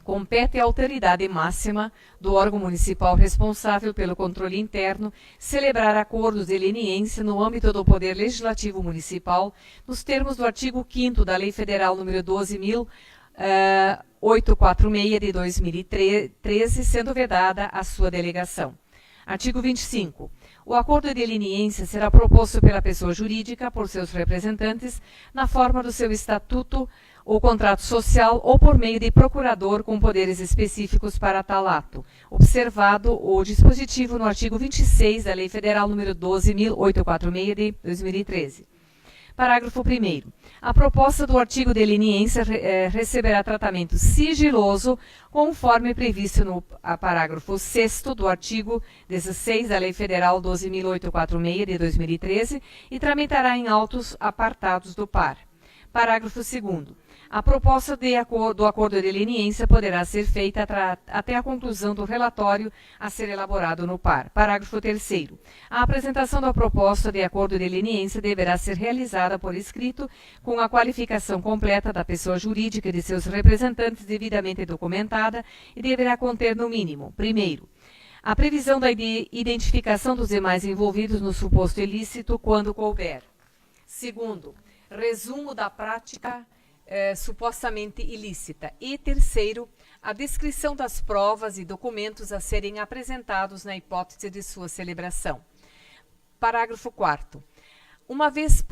Compete à autoridade máxima do órgão municipal responsável pelo controle interno celebrar acordos de leniência no âmbito do Poder Legislativo Municipal, nos termos do artigo 5º da Lei Federal nº 12.846 de 2013, sendo vedada a sua delegação. Artigo 25. O acordo de leniência será proposto pela pessoa jurídica por seus representantes na forma do seu estatuto ou contrato social ou por meio de procurador com poderes específicos para tal ato, observado o dispositivo no artigo 26 da Lei Federal nº 12.846 de 2013. Parágrafo 1º. A proposta do artigo de leniência receberá tratamento sigiloso, conforme previsto no parágrafo 6º do artigo 16 da Lei Federal 12.846 de 2013 e tramitará em autos apartados do par. Parágrafo 2º. A proposta do acordo de leniência poderá ser feita até a conclusão do relatório a ser elaborado no par. Parágrafo 3º. A apresentação da proposta de acordo de leniência deverá ser realizada por escrito, com a qualificação completa da pessoa jurídica e de seus representantes devidamente documentada e deverá conter, no mínimo, primeiro, a previsão da identificação dos demais envolvidos no suposto ilícito quando couber. Segundo, resumo da prática supostamente ilícita. E terceiro, a descrição das provas e documentos a serem apresentados na hipótese de sua celebração. Parágrafo 4º. Uma vez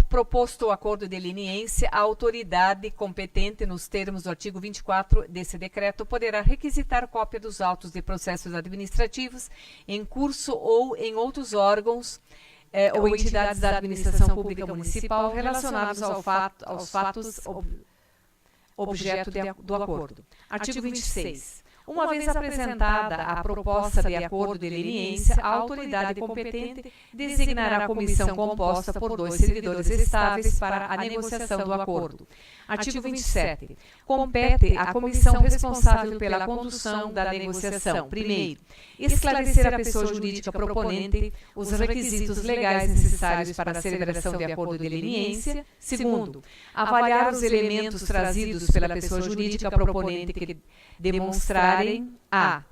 proposto o acordo de leniência, a autoridade competente nos termos do artigo 24 desse decreto poderá requisitar cópia dos autos de processos administrativos em curso ou em outros órgãos ou entidades da administração pública municipal relacionados aos fatos objeto do acordo. Artigo 26. Uma vez apresentada a proposta de acordo de leniência, a autoridade competente designará a comissão composta por 2 servidores estáveis para a negociação do acordo. Artigo 27. Compete à comissão responsável pela condução da negociação, primeiro, esclarecer à pessoa jurídica proponente os requisitos legais necessários para a celebração de acordo de leniência. Segundo, avaliar os elementos trazidos pela pessoa jurídica proponente que demonstrarem a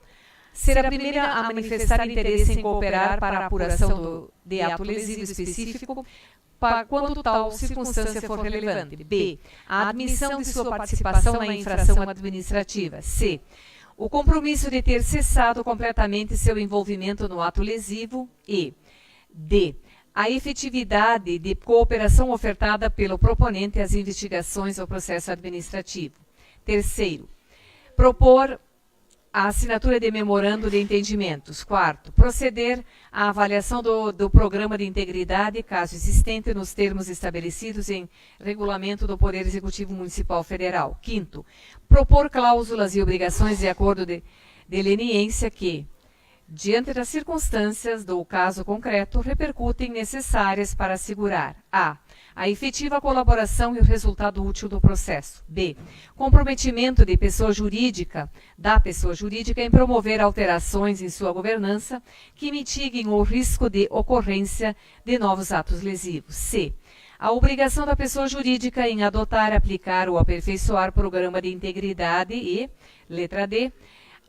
ser a primeira a manifestar interesse em cooperar para a apuração de ato lesivo específico, quando tal circunstância for relevante. B. A admissão de sua participação na infração administrativa. C. O compromisso de ter cessado completamente seu envolvimento no ato lesivo. E. D. A efetividade de cooperação ofertada pelo proponente às investigações ou processo administrativo. Terceiro, propor a assinatura de memorando de entendimentos. Quarto, proceder à avaliação do programa de integridade, caso existente, nos termos estabelecidos em regulamento do Poder Executivo Municipal Federal. Quinto, propor cláusulas e obrigações de acordo de leniência que, diante das circunstâncias do caso concreto, repercutem necessárias para assegurar a efetiva colaboração e o resultado útil do processo. B. Comprometimento da pessoa jurídica em promover alterações em sua governança que mitiguem o risco de ocorrência de novos atos lesivos. C. A obrigação da pessoa jurídica em adotar, aplicar ou aperfeiçoar programa de integridade e, letra D,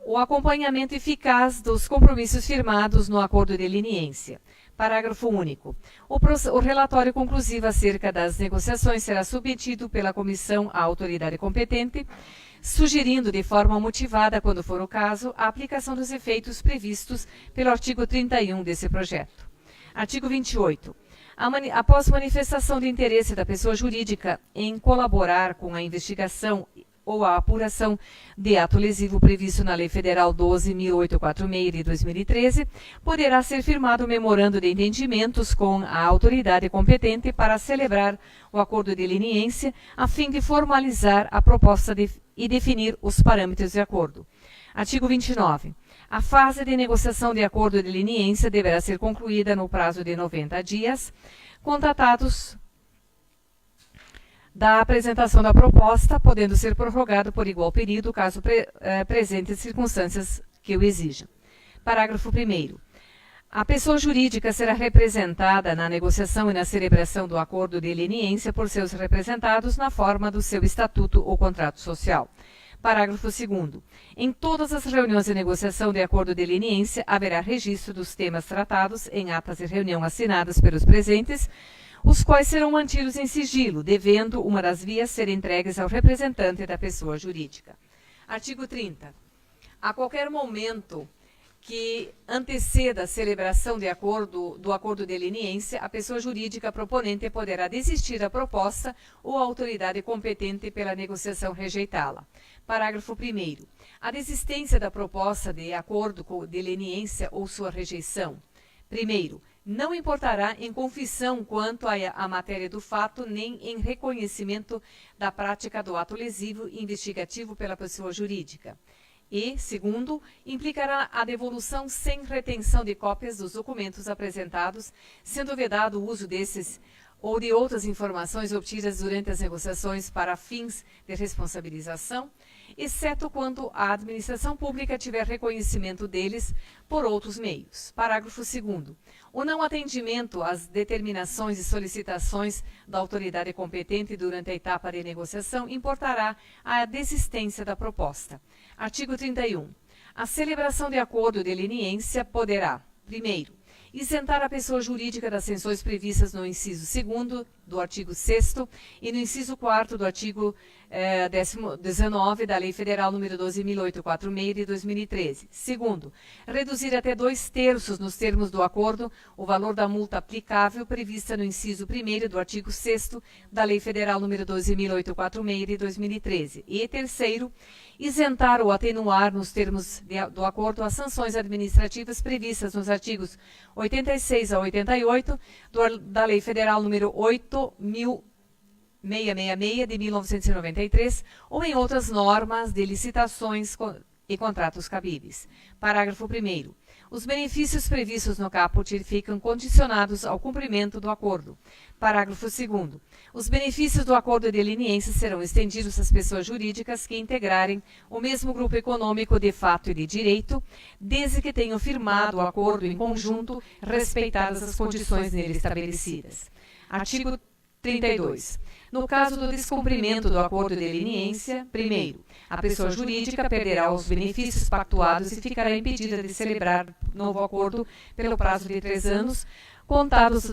o acompanhamento eficaz dos compromissos firmados no acordo de leniência. Parágrafo único. O relatório conclusivo acerca das negociações será submetido pela comissão à autoridade competente, sugerindo de forma motivada, quando for o caso, a aplicação dos efeitos previstos pelo artigo 31 desse projeto. Artigo 28. Após manifestação de interesse da pessoa jurídica em colaborar com a investigação ou a apuração de ato lesivo previsto na Lei Federal 12.846 de 2013, poderá ser firmado memorando de entendimentos com a autoridade competente para celebrar o acordo de leniência, a fim de formalizar a proposta e definir os parâmetros de acordo. Artigo 29. A fase de negociação de acordo de leniência deverá ser concluída no prazo de 90 dias, contatados da apresentação da proposta, podendo ser prorrogado por igual período, caso presentes circunstâncias que o exijam. Parágrafo 1º. A pessoa jurídica será representada na negociação e na celebração do acordo de leniência por seus representados na forma do seu estatuto ou contrato social. Parágrafo 2º. Em todas as reuniões de negociação de acordo de leniência, haverá registro dos temas tratados em atas de reunião assinadas pelos presentes, os quais serão mantidos em sigilo, devendo uma das vias ser entregues ao representante da pessoa jurídica. Artigo 30. A qualquer momento que anteceda a celebração do acordo de leniência, a pessoa jurídica proponente poderá desistir da proposta ou a autoridade competente pela negociação rejeitá-la. Parágrafo 1º. A desistência da proposta de acordo de leniência ou sua rejeição. Primeiro, não importará em confissão quanto à matéria do fato, nem em reconhecimento da prática do ato lesivo investigativo pela pessoa jurídica. E, segundo, implicará a devolução sem retenção de cópias dos documentos apresentados, sendo vedado o uso desses ou de outras informações obtidas durante as negociações para fins de responsabilização, exceto quando a administração pública tiver reconhecimento deles por outros meios. Parágrafo 2º. O não atendimento às determinações e solicitações da autoridade competente durante a etapa de negociação importará a desistência da proposta. Artigo 31. A celebração de acordo de leniência poderá, primeiro, isentar a pessoa jurídica das sanções previstas no inciso 2º do artigo 6º e no inciso 4º do artigo 19 da Lei Federal nº 12.846 de 2013. Segundo, reduzir até 2/3 nos termos do acordo o valor da multa aplicável prevista no inciso 1º do artigo 6º da Lei Federal nº 12.846 de 2013. E terceiro, isentar ou atenuar nos termos do acordo as sanções administrativas previstas nos artigos 86 a 88 da Lei Federal nº 8.666 de 1993 ou em outras normas de licitações e contratos cabíveis. Parágrafo 1º. Os benefícios previstos no caput ficam condicionados ao cumprimento do acordo. Parágrafo 2º. Os benefícios do acordo de leniência serão estendidos às pessoas jurídicas que integrarem o mesmo grupo econômico de fato e de direito, desde que tenham firmado o acordo em conjunto, respeitadas as condições nele estabelecidas. Artigo 32. No caso do descumprimento do acordo de leniência, primeiro, a pessoa jurídica perderá os benefícios pactuados e ficará impedida de celebrar novo acordo pelo prazo de 3 anos, contados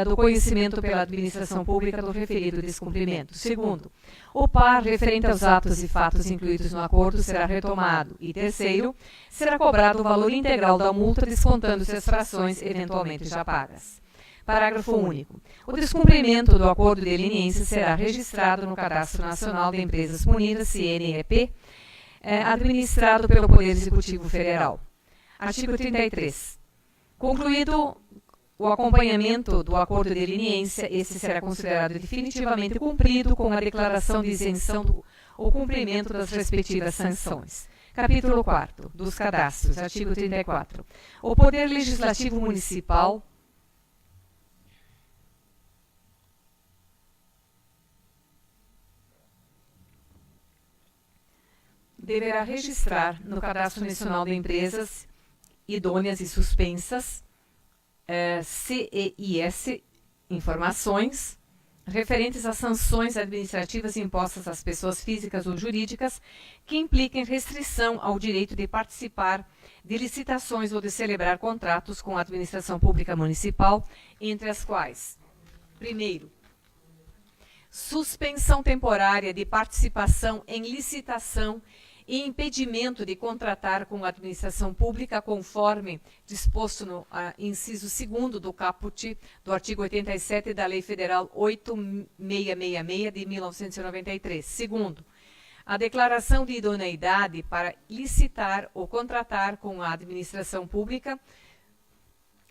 do conhecimento pela administração pública do referido descumprimento. Segundo, o par referente aos atos e fatos incluídos no acordo será retomado. E terceiro, será cobrado o valor integral da multa, descontando-se as frações eventualmente já pagas. Parágrafo único. O descumprimento do acordo de leniência será registrado no Cadastro Nacional de Empresas Punidas, CNEP, administrado pelo Poder Executivo Federal. Artigo 33. Concluído o acompanhamento do acordo de leniência, esse será considerado definitivamente cumprido com a declaração de isenção ou cumprimento das respectivas sanções. Capítulo 4 dos cadastros, artigo 34. O Poder Legislativo Municipal deverá registrar no Cadastro Nacional de Empresas Idôneas e Suspensas, CEIS, informações referentes às sanções administrativas impostas às pessoas físicas ou jurídicas que impliquem restrição ao direito de participar de licitações ou de celebrar contratos com a administração pública municipal, entre as quais: primeiro, suspensão temporária de participação em licitação e impedimento de contratar com a administração pública conforme disposto no inciso 2º do caput do artigo 87 da Lei Federal 8666 de 1993. Segundo, a declaração de idoneidade para licitar ou contratar com a administração pública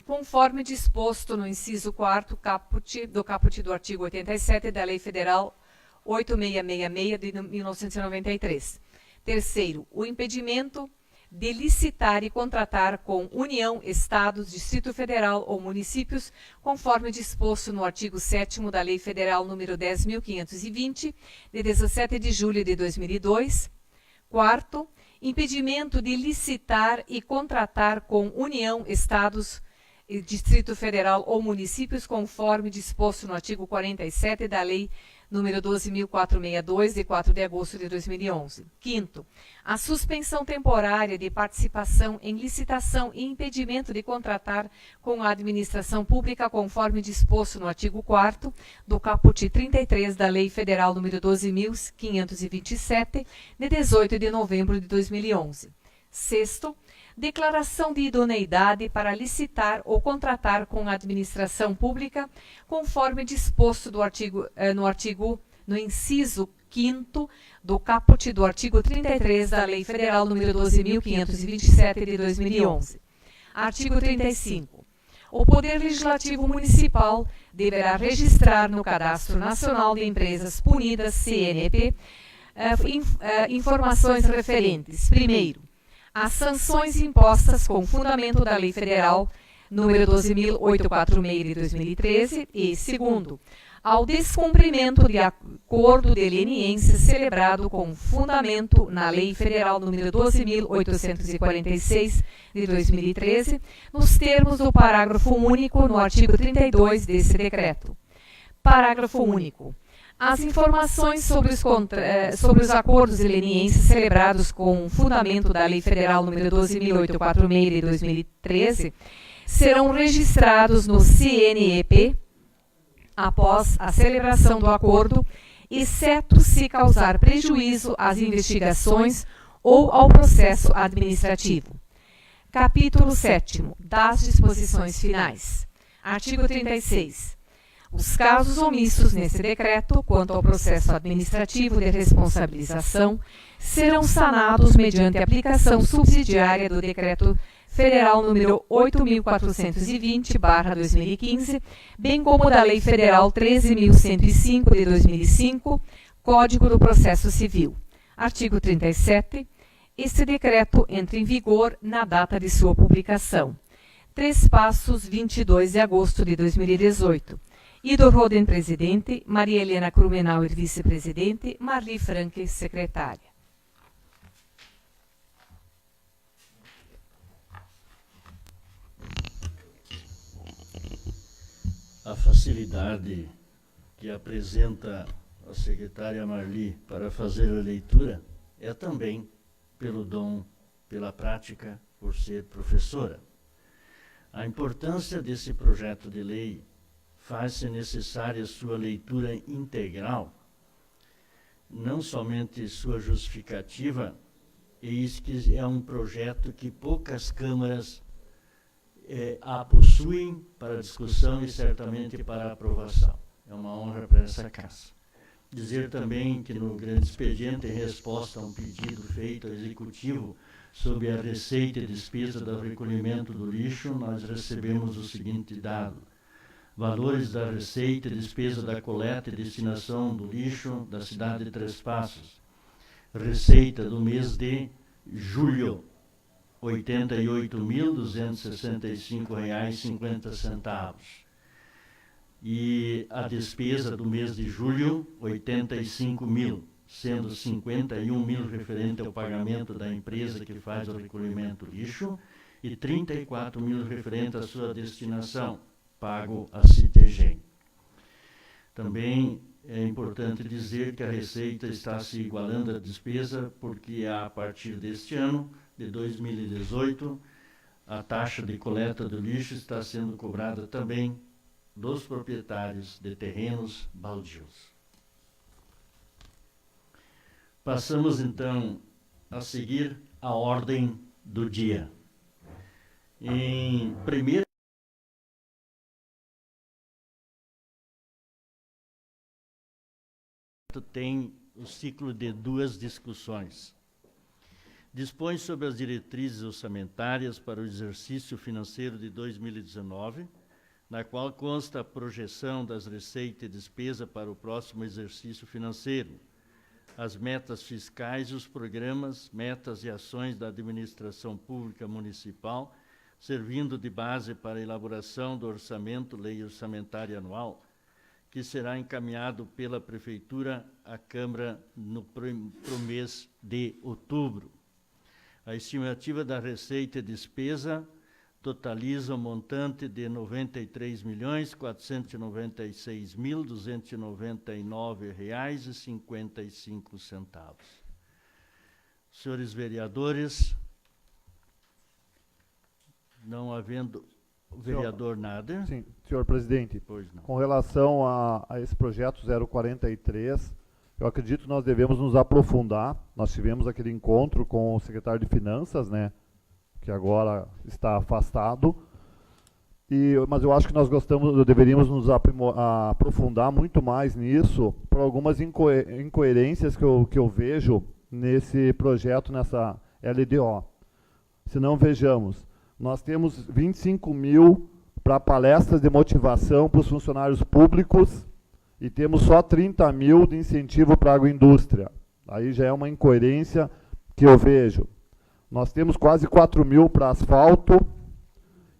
conforme disposto no inciso 4º caput do artigo 87 da Lei Federal 8666 de 1993. Terceiro, o impedimento de licitar e contratar com União, Estados, Distrito Federal ou municípios, conforme disposto no artigo 7º da Lei Federal nº 10.520, de 17 de julho de 2002. Quarto, impedimento de licitar e contratar com União, Estados, Distrito Federal ou municípios, conforme disposto no artigo 47 da Lei número 12.462, de 4 de agosto de 2011. Quinto, a suspensão temporária de participação em licitação e impedimento de contratar com a administração pública, conforme disposto no artigo 4º do caput 33 da Lei Federal número 12.527, de 18 de novembro de 2011. Sexto, declaração de idoneidade para licitar ou contratar com a administração pública, conforme disposto no inciso 5º do caput do artigo 33 da Lei Federal número 12.527 de 2011. Artigo 35. O Poder Legislativo Municipal deverá registrar no Cadastro Nacional de Empresas Punidas, CNEP, informações referentes, primeiro, as sanções impostas com fundamento da Lei Federal número 12.846 de 2013 e, segundo, ao descumprimento de acordo de leniência celebrado com fundamento na Lei Federal número 12.846 de 2013, nos termos do parágrafo único no artigo 32 desse decreto. Parágrafo único. As informações sobre os acordos de leniência celebrados com fundamento da Lei Federal nº 12.846 de 2013 serão registrados no CNEP após a celebração do acordo, exceto se causar prejuízo às investigações ou ao processo administrativo. Capítulo 7º das disposições finais. Artigo 36. Os casos omissos nesse decreto, quanto ao processo administrativo de responsabilização, serão sanados mediante aplicação subsidiária do Decreto Federal número 8.420/2015, bem como da Lei Federal 13.105 de 2005, Código do Processo Civil. Artigo 37. Este decreto entra em vigor na data de sua publicação. 3 Passos, 22 de agosto de 2018. Ido Roden, presidente. Maria Helena Krumenauer, vice-presidente. Marli Franque, secretária. A facilidade que apresenta a secretária Marli para fazer a leitura é também pelo dom, pela prática, por ser professora. A importância desse projeto de lei faz-se necessária sua leitura integral, não somente sua justificativa, eis que é um projeto que poucas câmaras a possuem para discussão e certamente para aprovação. É uma honra para essa casa. Dizer também que no grande expediente, em resposta a um pedido feito ao Executivo sobre a receita e despesa do recolhimento do lixo, nós recebemos o seguinte dado: valores da receita e despesa da coleta e destinação do lixo da cidade de Três Passos. Receita do mês de julho, R$ 88.265,50. E a despesa do mês de julho, 85 mil, sendo 51 mil referente ao pagamento da empresa que faz o recolhimento do lixo e 34 mil referente à sua destinação, pago a CITEGEM. Também é importante dizer que a receita está se igualando à despesa porque a partir deste ano, de 2018, a taxa de coleta do lixo está sendo cobrada também dos proprietários de terrenos baldios. Passamos então a seguir a ordem do dia. Em primeiro tem o ciclo de 2 discussões. Dispõe sobre as diretrizes orçamentárias para o exercício financeiro de 2019, na qual consta a projeção das receitas e despesa para o próximo exercício financeiro, as metas fiscais e os programas, metas e ações da administração pública municipal, servindo de base para a elaboração do orçamento, lei orçamentária anual, que será encaminhado pela Prefeitura à Câmara para o mês de outubro. A estimativa da receita e despesa totaliza um montante de R$ 93.496.299,55. Senhores vereadores, não havendo o vereador Nader. Sim, senhor presidente, Pois não. com relação a esse projeto 043, eu acredito que nós devemos nos aprofundar. Nós tivemos aquele encontro com o secretário de Finanças, né, que agora está afastado, mas eu acho que nós deveríamos nos aprofundar muito mais nisso, por algumas incoerências que eu vejo nesse projeto, nessa LDO. Se não, vejamos, nós temos 25 mil para palestras de motivação para os funcionários públicos e temos só 30 mil de incentivo para a agroindústria. Aí já é uma incoerência que eu vejo. Nós temos quase 4 mil para asfalto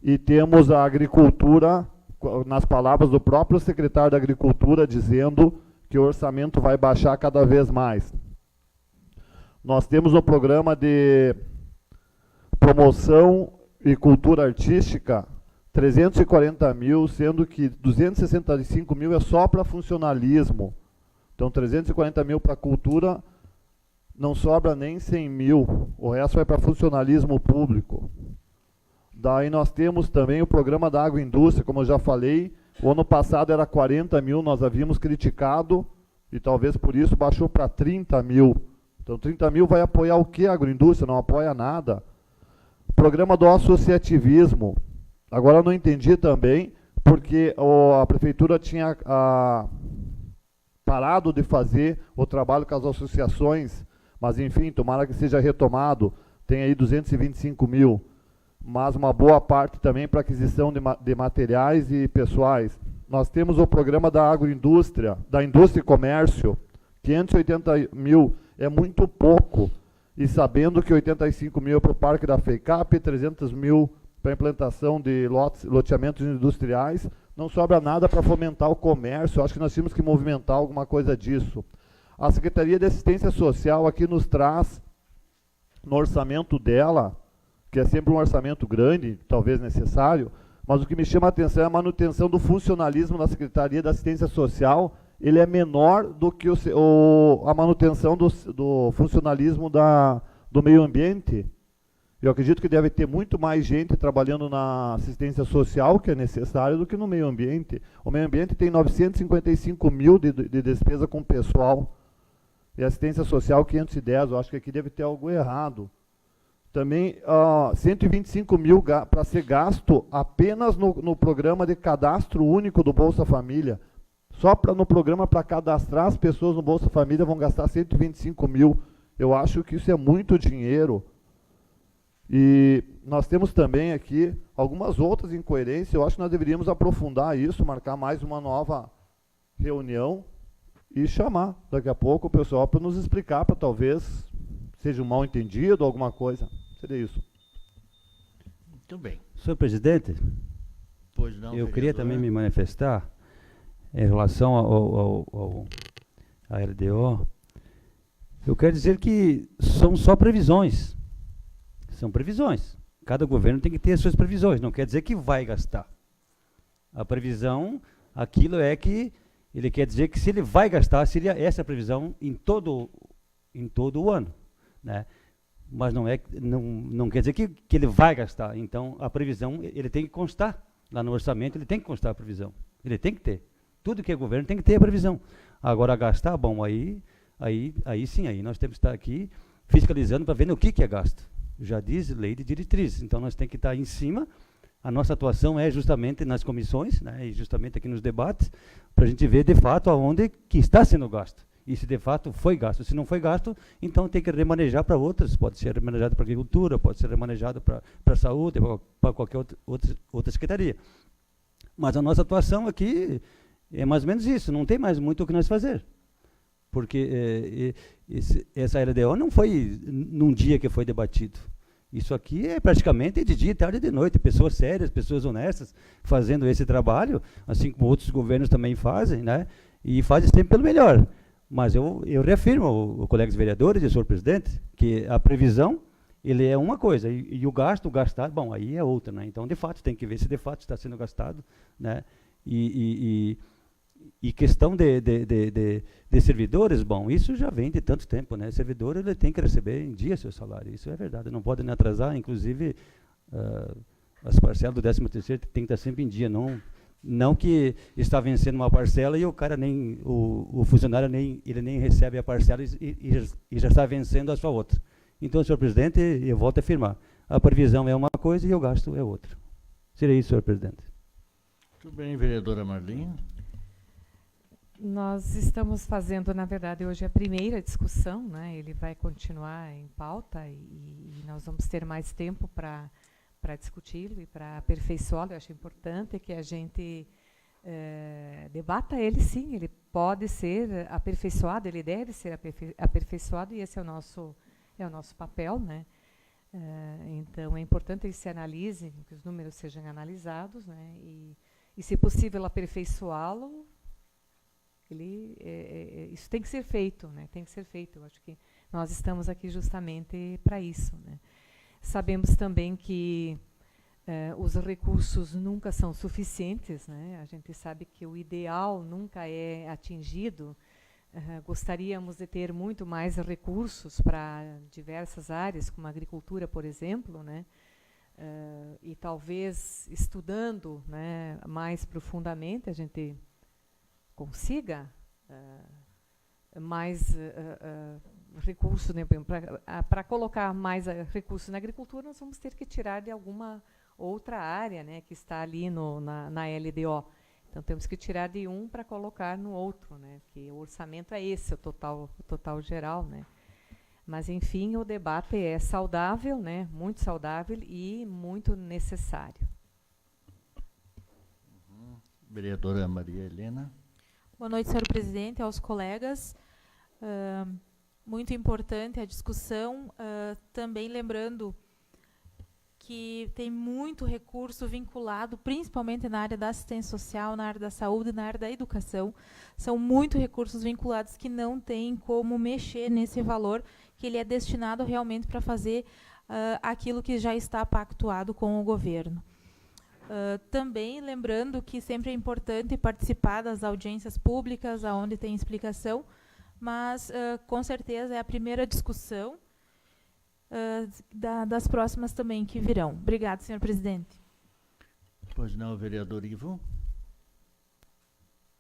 e temos a agricultura, nas palavras do próprio secretário da Agricultura, dizendo que o orçamento vai baixar cada vez mais. Nós temos um programa de promoção e cultura artística, 340 mil, sendo que 265 mil é só para funcionalismo. Então, 340 mil para cultura, não sobra nem 100 mil, o resto vai para funcionalismo público. Daí nós temos também o programa da agroindústria, como eu já falei, o ano passado era 40 mil, nós havíamos criticado, e talvez por isso baixou para 30 mil. Então 30 mil vai apoiar o que a agroindústria? Não apoia nada. Programa do associativismo, agora eu não entendi também, porque a prefeitura tinha parado de fazer o trabalho com as associações, mas enfim, tomara que seja retomado, tem aí 225 mil, mas uma boa parte também para aquisição de materiais e pessoais. Nós temos o programa da agroindústria, da indústria e comércio, 580 mil é muito pouco, e sabendo que 85 mil para o Parque da FEICAP, 300 mil para a implantação de loteamentos industriais, não sobra nada para fomentar o comércio. Eu acho que nós tínhamos que movimentar alguma coisa disso. A Secretaria de Assistência Social aqui nos traz, no orçamento dela, que é sempre um orçamento grande, talvez necessário, mas o que me chama a atenção é a manutenção do funcionalismo da Secretaria de Assistência Social. Ele é menor do que a manutenção do funcionalismo do meio ambiente. Eu acredito que deve ter muito mais gente trabalhando na assistência social, que é necessário, do que no meio ambiente. O meio ambiente tem 955 mil de despesa com pessoal. E assistência social 510, eu acho que aqui deve ter algo errado. Também 125 mil para ser gasto apenas no programa de cadastro único do Bolsa Família. Só no programa para cadastrar as pessoas no Bolsa Família vão gastar 125 mil. Eu acho que isso é muito dinheiro. E nós temos também aqui algumas outras incoerências. Eu acho que nós deveríamos aprofundar isso, marcar mais uma nova reunião e chamar daqui a pouco o pessoal para nos explicar, para talvez seja um mal entendido, alguma coisa. Seria isso. Muito bem. Senhor presidente, Pois não, eu vereador? queria também me manifestar em relação à LDO. Eu quero dizer que são só previsões. São previsões. Cada governo tem que ter as suas previsões. Não quer dizer que vai gastar. A previsão, aquilo é que ele quer dizer que se ele vai gastar, seria essa a previsão em todo o ano, né? Mas não quer dizer que ele vai gastar. Então, a previsão, ele tem que constar. Lá no orçamento, ele tem que constar a previsão. Ele tem que ter. Tudo que é governo tem que ter a previsão. Agora, gastar, bom, aí sim, aí nós temos que estar aqui fiscalizando para ver no que é gasto. Já diz lei de diretrizes. Então, nós temos que estar em cima. A nossa atuação é justamente nas comissões, né, e justamente aqui nos debates, para a gente ver, de fato, aonde que está sendo gasto. E se de fato foi gasto. Se não foi gasto, então tem que remanejar para outras. Pode ser remanejado para a agricultura, pode ser remanejado para a saúde, para qualquer outra secretaria. Mas a nossa atuação aqui é mais ou menos isso. Não tem mais muito o que nós fazer. Porque essa LDO não foi num dia que foi debatido. Isso aqui é praticamente de dia, tarde e de noite. Pessoas sérias, pessoas honestas fazendo esse trabalho, assim como outros governos também fazem, né? E fazem sempre pelo melhor. Mas eu reafirmo, os colegas vereadores e senhor presidente, que a previsão, ele é uma coisa, e o gastar, bom, aí é outra, né? Então, de fato, tem que ver se de fato está sendo gastado, né? E questão de servidores, bom, isso já vem de tanto tempo, né? O servidor, ele tem que receber em dia seu salário, isso é verdade, não pode nem atrasar, inclusive, as parcelas do 13º tem que estar sempre em dia, não que está vencendo uma parcela e o cara o funcionário ele nem recebe a parcela e já está vencendo a sua outra. Então, senhor presidente, eu volto a afirmar, a previsão é uma coisa e o gasto é outra. Seria isso, senhor presidente. Muito bem, vereadora Marlinha. Nós estamos fazendo, na verdade, hoje a primeira discussão, né? Ele vai continuar em pauta e nós vamos ter mais tempo para discuti-lo e para aperfeiçoá-lo. Eu acho importante que a gente debata ele, sim, ele pode ser aperfeiçoado, ele deve ser aperfeiçoado e esse é o nosso papel, né? Então, é importante que se analise, que os números sejam analisados, né? E se possível, aperfeiçoá-lo, isso tem que ser feito, né? Tem que ser feito. Eu acho que nós estamos aqui justamente para isso, né? Sabemos também que os recursos nunca são suficientes, né? A gente sabe que o ideal nunca é atingido. Gostaríamos de ter muito mais recursos para diversas áreas, como a agricultura, por exemplo, né? E talvez estudando, né, mais profundamente a gente consiga mais recursos, né, para colocar mais recursos na agricultura, nós vamos ter que tirar de alguma outra área, né, que está ali na LDO. Então, temos que tirar de um para colocar no outro, né, que o orçamento é esse, o total geral, né. Mas, enfim, o debate é saudável, né, muito saudável e muito necessário. Vereadora Maria Helena. Boa noite, senhor presidente, aos colegas. Muito importante a discussão, também lembrando que tem muito recurso vinculado, principalmente na área da assistência social, na área da saúde, na área da educação. São muitos recursos vinculados que não tem como mexer nesse valor, que ele é destinado realmente para fazer aquilo que já está pactuado com o governo. Também lembrando que sempre é importante participar das audiências públicas, onde tem explicação, mas com certeza é a primeira discussão das próximas também que virão. Obrigada, senhor presidente. Pois não, vereador Ivo.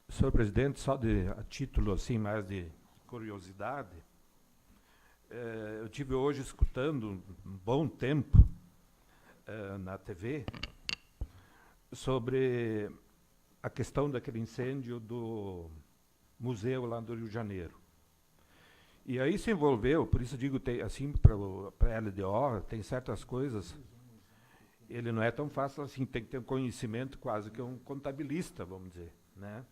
Senhor presidente, só a título assim, mais de curiosidade, eu tive hoje escutando um bom tempo na TV sobre a questão daquele incêndio do museu lá do Rio de Janeiro. E aí se envolveu, por isso digo, assim, para a LDO, tem certas coisas, ele não é tão fácil assim, tem que ter um conhecimento quase que um contabilista, vamos dizer, né?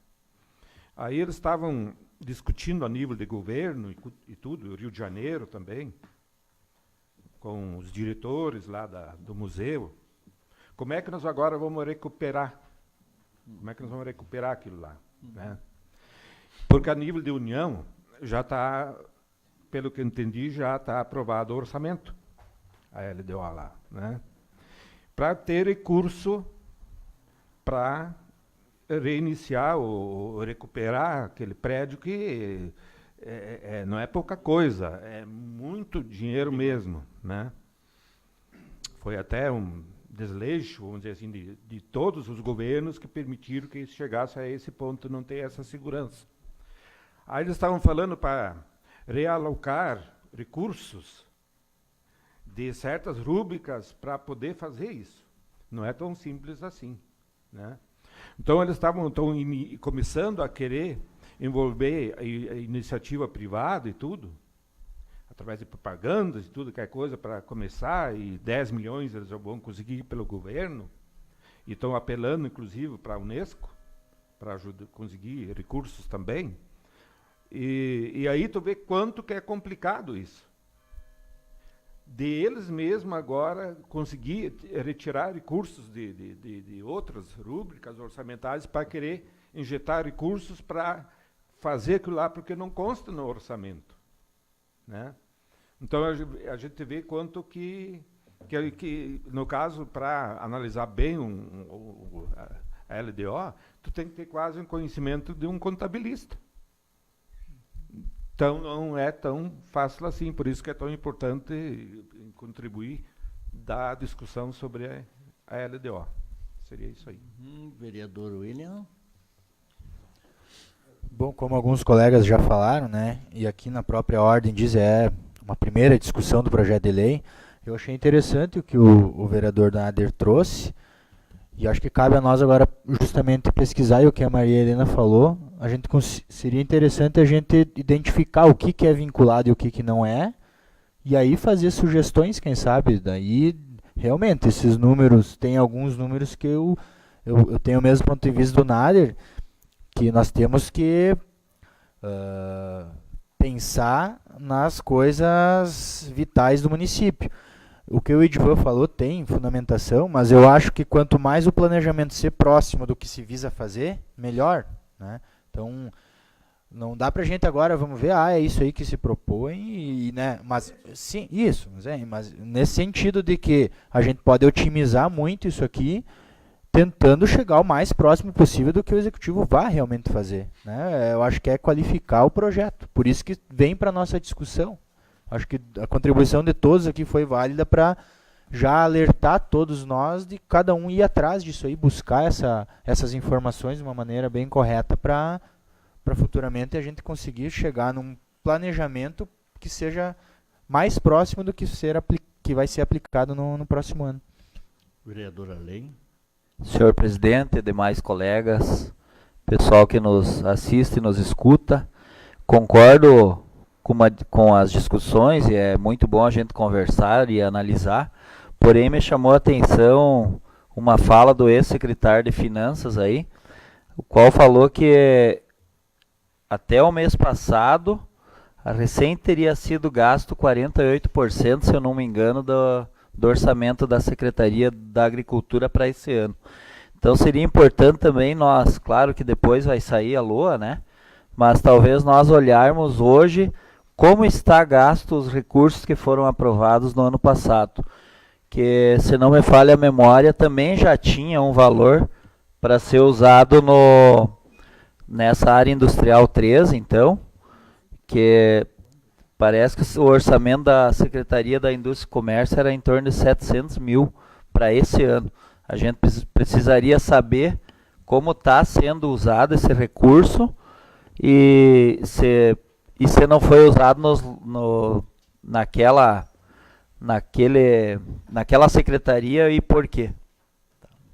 Aí eles estavam discutindo a nível de governo e tudo, o Rio de Janeiro também, com os diretores lá do museu, como é que nós agora vamos recuperar? Como é que nós vamos recuperar aquilo lá? Né? Porque a nível de União, já está, pelo que eu entendi, já está aprovado o orçamento, a LDO lá, né? Para ter recurso para reiniciar ou recuperar aquele prédio que não é pouca coisa, é muito dinheiro mesmo, né? Foi até um desleixo, vamos dizer assim, de todos os governos que permitiram que isso chegasse a esse ponto, não ter essa segurança. Aí eles estavam falando para realocar recursos de certas rúbricas para poder fazer isso. Não é tão simples assim, né? Então, eles estavam começando a querer envolver a iniciativa privada e tudo, através de propagandas e tudo, qualquer coisa, para começar, e 10 milhões eles já vão conseguir pelo governo, e estão apelando, inclusive, para a Unesco, para conseguir recursos também. E aí tu vê quanto que é complicado isso. De eles mesmos agora conseguir retirar recursos de outras rúbricas orçamentárias para querer injetar recursos para fazer aquilo lá, porque não consta no orçamento, né? Então a gente vê quanto que no caso, para analisar bem a LDO, tu tem que ter quase um conhecimento de um contabilista. Então, não é tão fácil assim, por isso que é tão importante contribuir da discussão sobre a LDO. Seria isso aí. Vereador William. Bom, como alguns colegas já falaram, né, e aqui na própria ordem diz, uma primeira discussão do projeto de lei, eu achei interessante o que o vereador Nader trouxe, e acho que cabe a nós agora justamente pesquisar, e o que a Maria Helena falou, seria interessante a gente identificar o que é vinculado e o que não é, e aí fazer sugestões, quem sabe, daí realmente esses números, tem alguns números que eu tenho o mesmo ponto de vista do Nader, que nós temos que pensar nas coisas vitais do município. O que o Edvan falou tem fundamentação, mas eu acho que quanto mais o planejamento ser próximo do que se visa fazer, melhor, né? Então, não dá pra gente agora, vamos ver, é isso aí que se propõe, né? Mas, sim, isso, mas nesse sentido de que a gente pode otimizar muito isso aqui, tentando chegar o mais próximo possível do que o executivo vai realmente fazer, né? Eu acho que é qualificar o projeto, por isso que vem para a nossa discussão. Acho que a contribuição de todos aqui foi válida para já alertar todos nós de cada um ir atrás disso aí, buscar essas informações de uma maneira bem correta para futuramente a gente conseguir chegar num planejamento que seja mais próximo do que vai ser aplicado no próximo ano. Vereador Além. Senhor presidente, demais colegas, pessoal que nos assiste e nos escuta, concordo com as discussões, e é muito bom a gente conversar e analisar, porém me chamou a atenção uma fala do ex-secretário de Finanças aí, o qual falou que até o mês passado, a recém teria sido gasto 48%, se eu não me engano, do orçamento da Secretaria da Agricultura para esse ano. Então seria importante também nós, claro que depois vai sair a LOA, né? Mas talvez nós olharmos hoje como está gasto os recursos que foram aprovados no ano passado. Que, se não me falha a memória, também já tinha um valor para ser usado nessa área industrial 3, então, que parece que o orçamento da Secretaria da Indústria e Comércio era em torno de 700 mil para esse ano. A gente precisaria saber como está sendo usado esse recurso e se não foi usado naquela secretaria e por quê?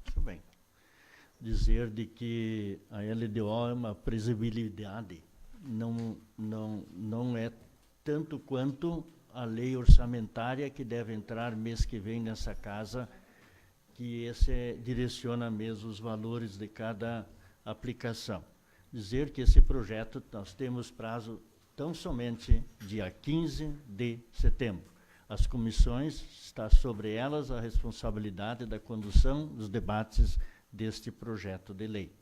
Muito bem. Dizer de que a LDO é uma previsibilidade, não é tanto quanto a lei orçamentária que deve entrar mês que vem nessa casa, que esse direciona mesmo os valores de cada aplicação. Dizer que esse projeto nós temos prazo tão somente dia 15 de setembro. As comissões, está sobre elas a responsabilidade da condução dos debates deste projeto de lei.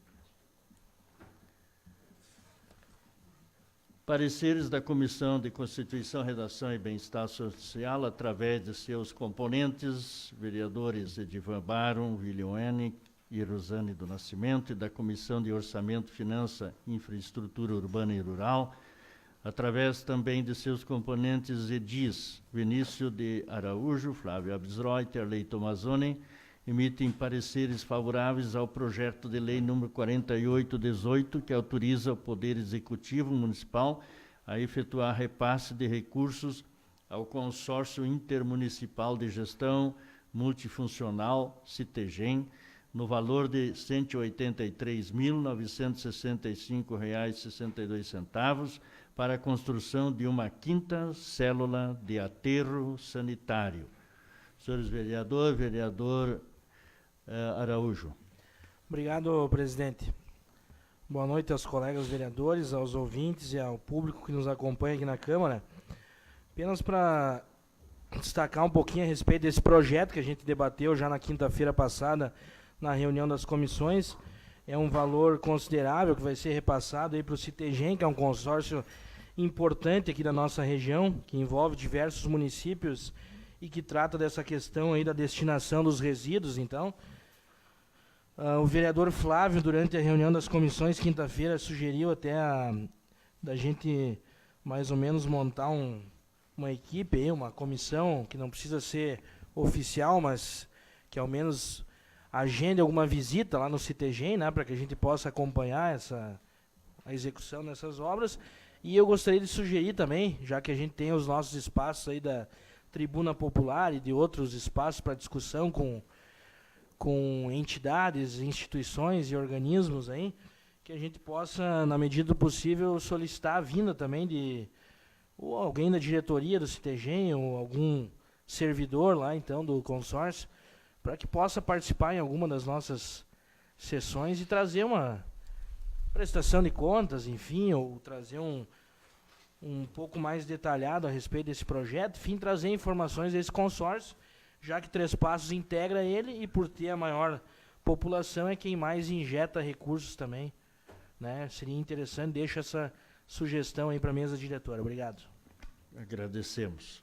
Pareceres da Comissão de Constituição, Redação e Bem-Estar Social, através de seus componentes, vereadores Edivan Baron, William Henning e Rosane do Nascimento, e da Comissão de Orçamento, Finança, Infraestrutura Urbana e Rural, através também de seus componentes edis, Vinícius de Araújo, Flávio Absreuter, Arley Tomazoni, emitem pareceres favoráveis ao projeto de lei número 4818, que autoriza o Poder Executivo Municipal a efetuar repasse de recursos ao Consórcio Intermunicipal de Gestão Multifuncional, CITEGEM, no valor de R$ 183.965,62, para a construção de uma 5ª célula de aterro sanitário. Senhores vereadores, vereador Araújo. Obrigado, presidente. Boa noite aos colegas vereadores, aos ouvintes e ao público que nos acompanha aqui na Câmara. Apenas para destacar um pouquinho a respeito desse projeto que a gente debateu já na quinta-feira passada na reunião das comissões. É um valor considerável que vai ser repassado aí para o CITEGEM, que é um consórcio importante aqui da nossa região, que envolve diversos municípios e que trata dessa questão aí da destinação dos resíduos. Então, o vereador Flávio, durante a reunião das comissões, quinta-feira, sugeriu até da gente mais ou menos montar uma equipe, aí, uma comissão, que não precisa ser oficial, mas que ao menos agende alguma visita lá no CITEGEM, né, para que a gente possa acompanhar a execução dessas obras. E eu gostaria de sugerir também, já que a gente tem os nossos espaços aí da Tribuna Popular e de outros espaços para discussão com entidades, instituições e organismos aí, que a gente possa, na medida do possível, solicitar a vinda também de ou alguém da diretoria do CITEGEM ou algum servidor lá, então, do consórcio, para que possa participar em alguma das nossas sessões e trazer uma prestação de contas, enfim, ou trazer um pouco mais detalhado a respeito desse projeto, enfim, trazer informações desse consórcio, já que Três Passos integra ele e por ter a maior população é quem mais injeta recursos também, né? Seria interessante, deixo essa sugestão aí para a mesa diretora. Obrigado. Agradecemos.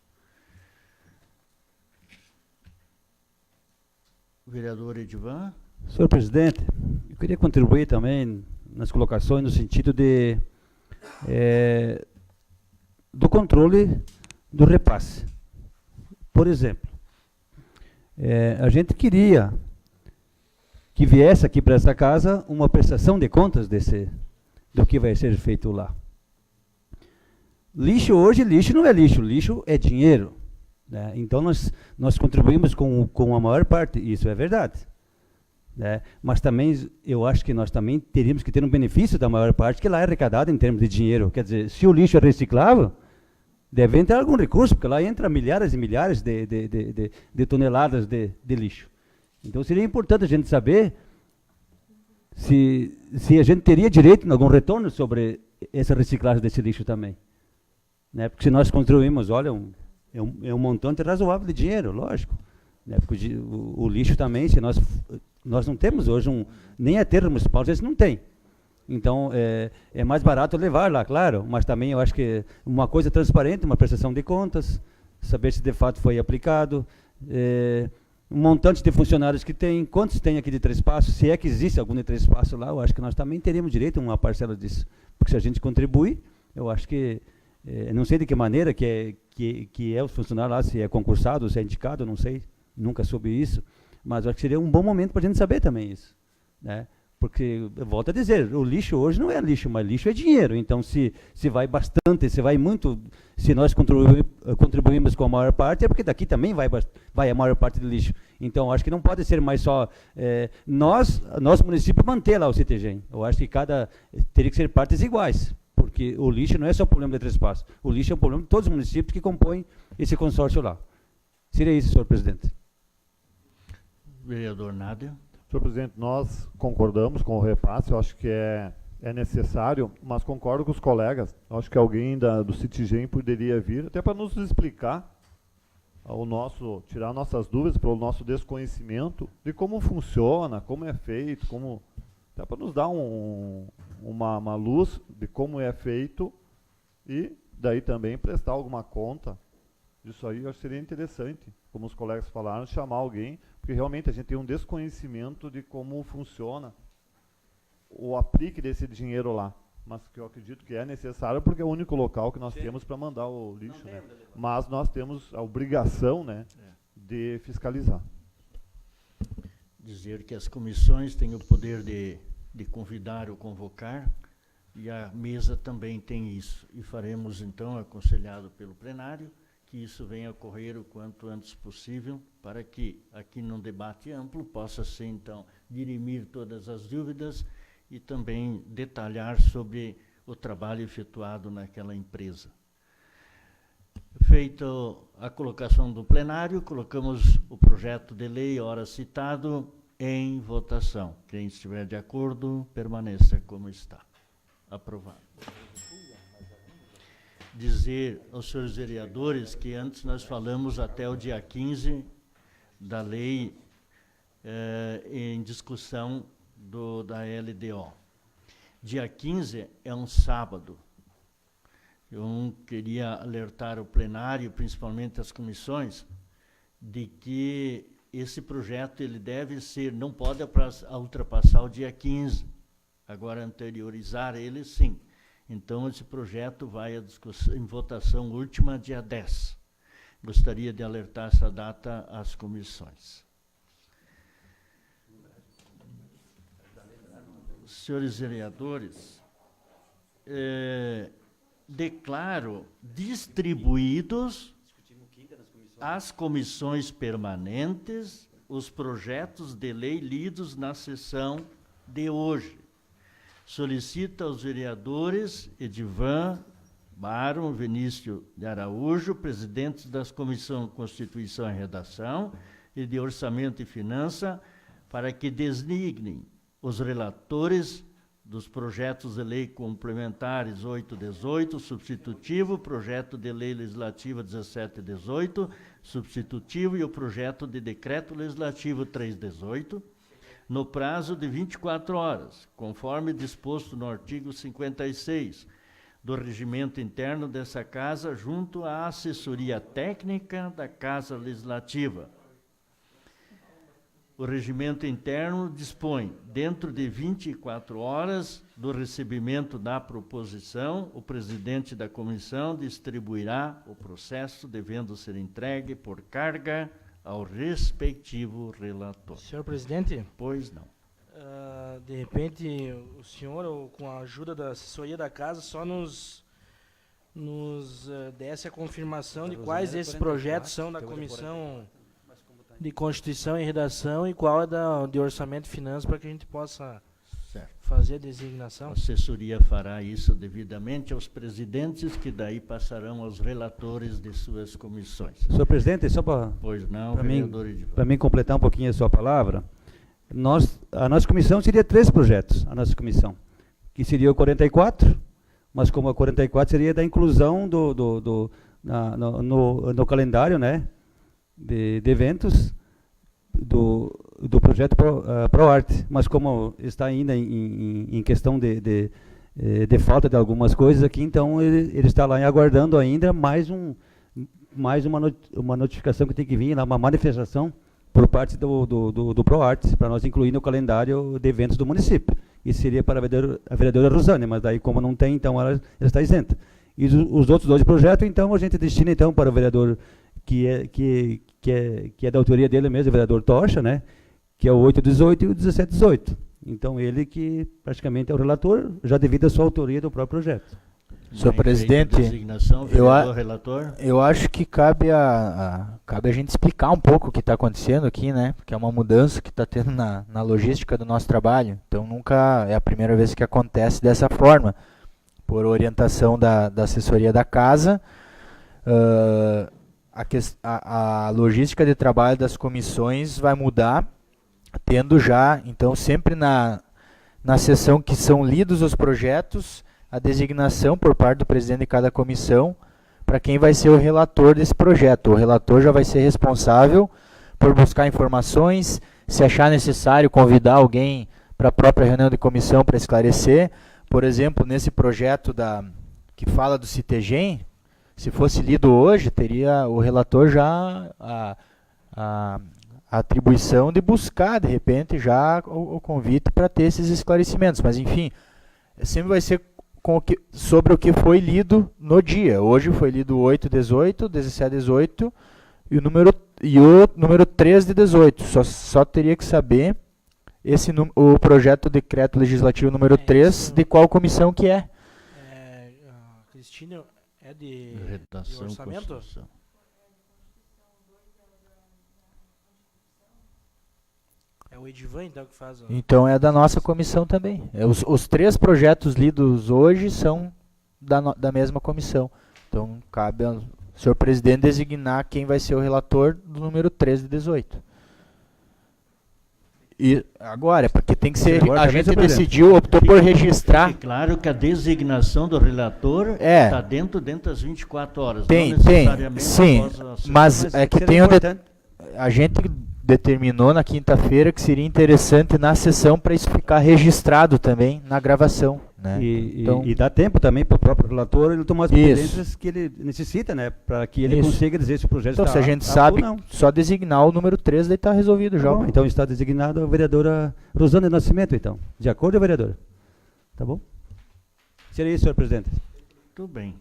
Vereador Edivan. Senhor presidente, eu queria contribuir também nas colocações no sentido do controle do repasse. Por exemplo, a gente queria que viesse aqui para essa casa uma prestação de contas do que vai ser feito lá. Lixo hoje, lixo não é lixo, lixo é dinheiro, né? Então nós contribuímos com a maior parte, isso é verdade, né? Mas também eu acho que nós também teríamos que ter um benefício da maior parte que lá é arrecadado em termos de dinheiro. Quer dizer, se o lixo é reciclável, deve entrar algum recurso, porque lá entra milhares e milhares de toneladas de lixo. Então seria importante a gente saber se a gente teria direito a algum retorno sobre essa reciclagem desse lixo também, né? Porque se nós construímos, olha, é um montante razoável de dinheiro, lógico, né? Porque o lixo também, se nós não temos hoje nem aterro municipal, às vezes não tem. Então, é mais barato levar lá, claro, mas também eu acho que uma coisa transparente, uma prestação de contas, saber se de fato foi aplicado, um montante de funcionários que tem, quantos tem aqui de Três Passos, se é que existe algum de Três Passos lá, eu acho que nós também teríamos direito a uma parcela disso. Porque se a gente contribui, eu acho que, não sei de que maneira que é o funcionário lá, se é concursado, se é indicado, não sei, nunca soube isso, mas eu acho que seria um bom momento para a gente saber também isso, né? Porque, eu volto a dizer, o lixo hoje não é lixo, mas lixo é dinheiro. Então, se vai bastante, se vai muito, se nós contribuímos com a maior parte, é porque daqui também vai a maior parte do lixo. Então, acho que não pode ser mais só nosso município manter lá o CTG. Eu acho que teria que ser partes iguais, porque o lixo não é só o problema de Três Passos. O lixo é um problema de todos os municípios que compõem esse consórcio lá. Seria isso, senhor presidente. Vereador Nádia. Senhor presidente, nós concordamos com o repasse, eu acho que é necessário, mas concordo com os colegas. Eu acho que alguém do CITIGEM poderia vir, até para nos explicar, tirar nossas dúvidas pelo nosso desconhecimento de como funciona, como é feito, até para nos dar uma luz de como é feito e daí também prestar alguma conta. Isso aí eu acho que seria interessante, como os colegas falaram, chamar alguém, porque realmente a gente tem um desconhecimento de como funciona o aplique desse dinheiro lá. Mas que eu acredito que é necessário, porque é o único local que nós temos para mandar o lixo, né? Mas nós temos a obrigação, né, de fiscalizar. Dizer que as comissões têm o poder de convidar ou convocar, e a mesa também tem isso. E faremos, então, aconselhado pelo plenário, que isso venha a ocorrer o quanto antes possível, para que, aqui num debate amplo, possa-se, então, dirimir todas as dúvidas e também detalhar sobre o trabalho efetuado naquela empresa. Feita a colocação do plenário, colocamos o projeto de lei, ora citado, em votação. Quem estiver de acordo, permaneça como está. Aprovado. Dizer aos senhores vereadores que antes nós falamos até o dia 15 da lei em discussão da LDO. Dia 15 é um sábado. Eu queria alertar o plenário, principalmente as comissões, de que esse projeto ele deve ser, não pode ultrapassar o dia 15. Agora, anteriorizar ele, sim. Então, esse projeto vai em votação última, dia 10. Gostaria de alertar essa data às comissões. Senhores vereadores, declaro distribuídos às comissões permanentes os projetos de lei lidos na sessão de hoje. Solicito aos vereadores Edivan, Baron, Vinícius de Araújo, presidentes das comissões de Constituição e Redação e de Orçamento e Finança, para que designem os relatores dos projetos de lei complementares 818, substitutivo, projeto de lei legislativa 1718, substitutivo, e o projeto de decreto legislativo 318, no prazo de 24 horas, conforme disposto no artigo 56 do regimento interno dessa Casa, junto à assessoria técnica da Casa Legislativa. O regimento interno dispõe, dentro de 24 horas do recebimento da proposição, o presidente da comissão distribuirá o processo, devendo ser entregue por carga ao respectivo relator. Senhor presidente? Pois não. De repente, o senhor, ou com a ajuda da assessoria da Casa, só nos desse a confirmação de quais esses projetos são da Comissão de Constituição e Redação e qual é de Orçamento e Finanças, para que a gente possa fazer a designação. A assessoria fará isso devidamente aos presidentes, que daí passarão aos relatores de suas comissões. Senhor presidente, só para mim completar um pouquinho a sua palavra, a nossa comissão seria 3 projetos, a nossa comissão, que seria o 44, mas como a 44 seria da inclusão no calendário, né, de eventos do projeto ProArte, mas como está ainda em questão de falta de algumas coisas aqui, então ele está lá aguardando ainda mais uma notificação que tem que vir, uma manifestação por parte do ProArte, para nós incluir no calendário de eventos do município. Isso seria para a vereadora Rosane, mas daí como não tem, então ela está isenta. E os outros 2 projetos, então, a gente destina então para o vereador que é da autoria dele mesmo, o vereador Tocha, né, que é o 818 e o 1718. Então ele que praticamente é o relator, já devido à sua autoria do próprio projeto. Senhor presidente, relator. Eu acho que cabe a gente explicar um pouco o que está acontecendo aqui, né? Porque é uma mudança que está tendo na logística do nosso trabalho. Então nunca é a primeira vez que acontece dessa forma. Por orientação da assessoria da casa, a logística de trabalho das comissões vai mudar, tendo já, então, sempre na sessão que são lidos os projetos, a designação por parte do presidente de cada comissão para quem vai ser o relator desse projeto. O relator já vai ser responsável por buscar informações, se achar necessário convidar alguém para a própria reunião de comissão para esclarecer. Por exemplo, nesse projeto que fala do CITEGEM, se fosse lido hoje, teria o relator já a atribuição de buscar, de repente, já o convite para ter esses esclarecimentos. Mas, enfim, sempre vai ser sobre o que foi lido no dia. Hoje foi lido 8 de 18, 17 de 18 e o número 3 de 18. Só teria que saber o projeto de decreto legislativo número 3, de qual comissão que é. Cristina, é de orçamento? Construção. É o Edivan, então, que faz... Então é da nossa comissão também. Os 3 projetos lidos hoje são da mesma comissão. Então cabe ao senhor presidente designar quem vai ser o relator do número 3 de 18. E agora, porque tem que ser... A gente decidiu, optou por registrar... Fique claro que a designação do relator está dentro das 24 horas. Tem, sim, mas é que tem a gente determinou na quinta-feira que seria interessante na sessão para isso ficar registrado também na gravação. Né? E dá tempo também para o próprio relator ele tomar as providências que ele necessita, né? Para que ele consiga dizer se o projeto está apto ou não. Então, se a gente sabe, só designar o número 3, daí está resolvido já. Bom, então está designado a vereadora Rosana Nascimento, então. De acordo, vereadora? Tá bom? Seria isso, senhor presidente. Tudo bem.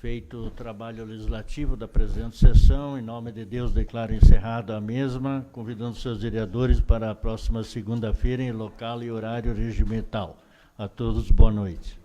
Feito o trabalho legislativo da presente sessão, em nome de Deus declaro encerrada a mesma, convidando seus vereadores para a próxima segunda-feira em local e horário regimental. A todos, boa noite.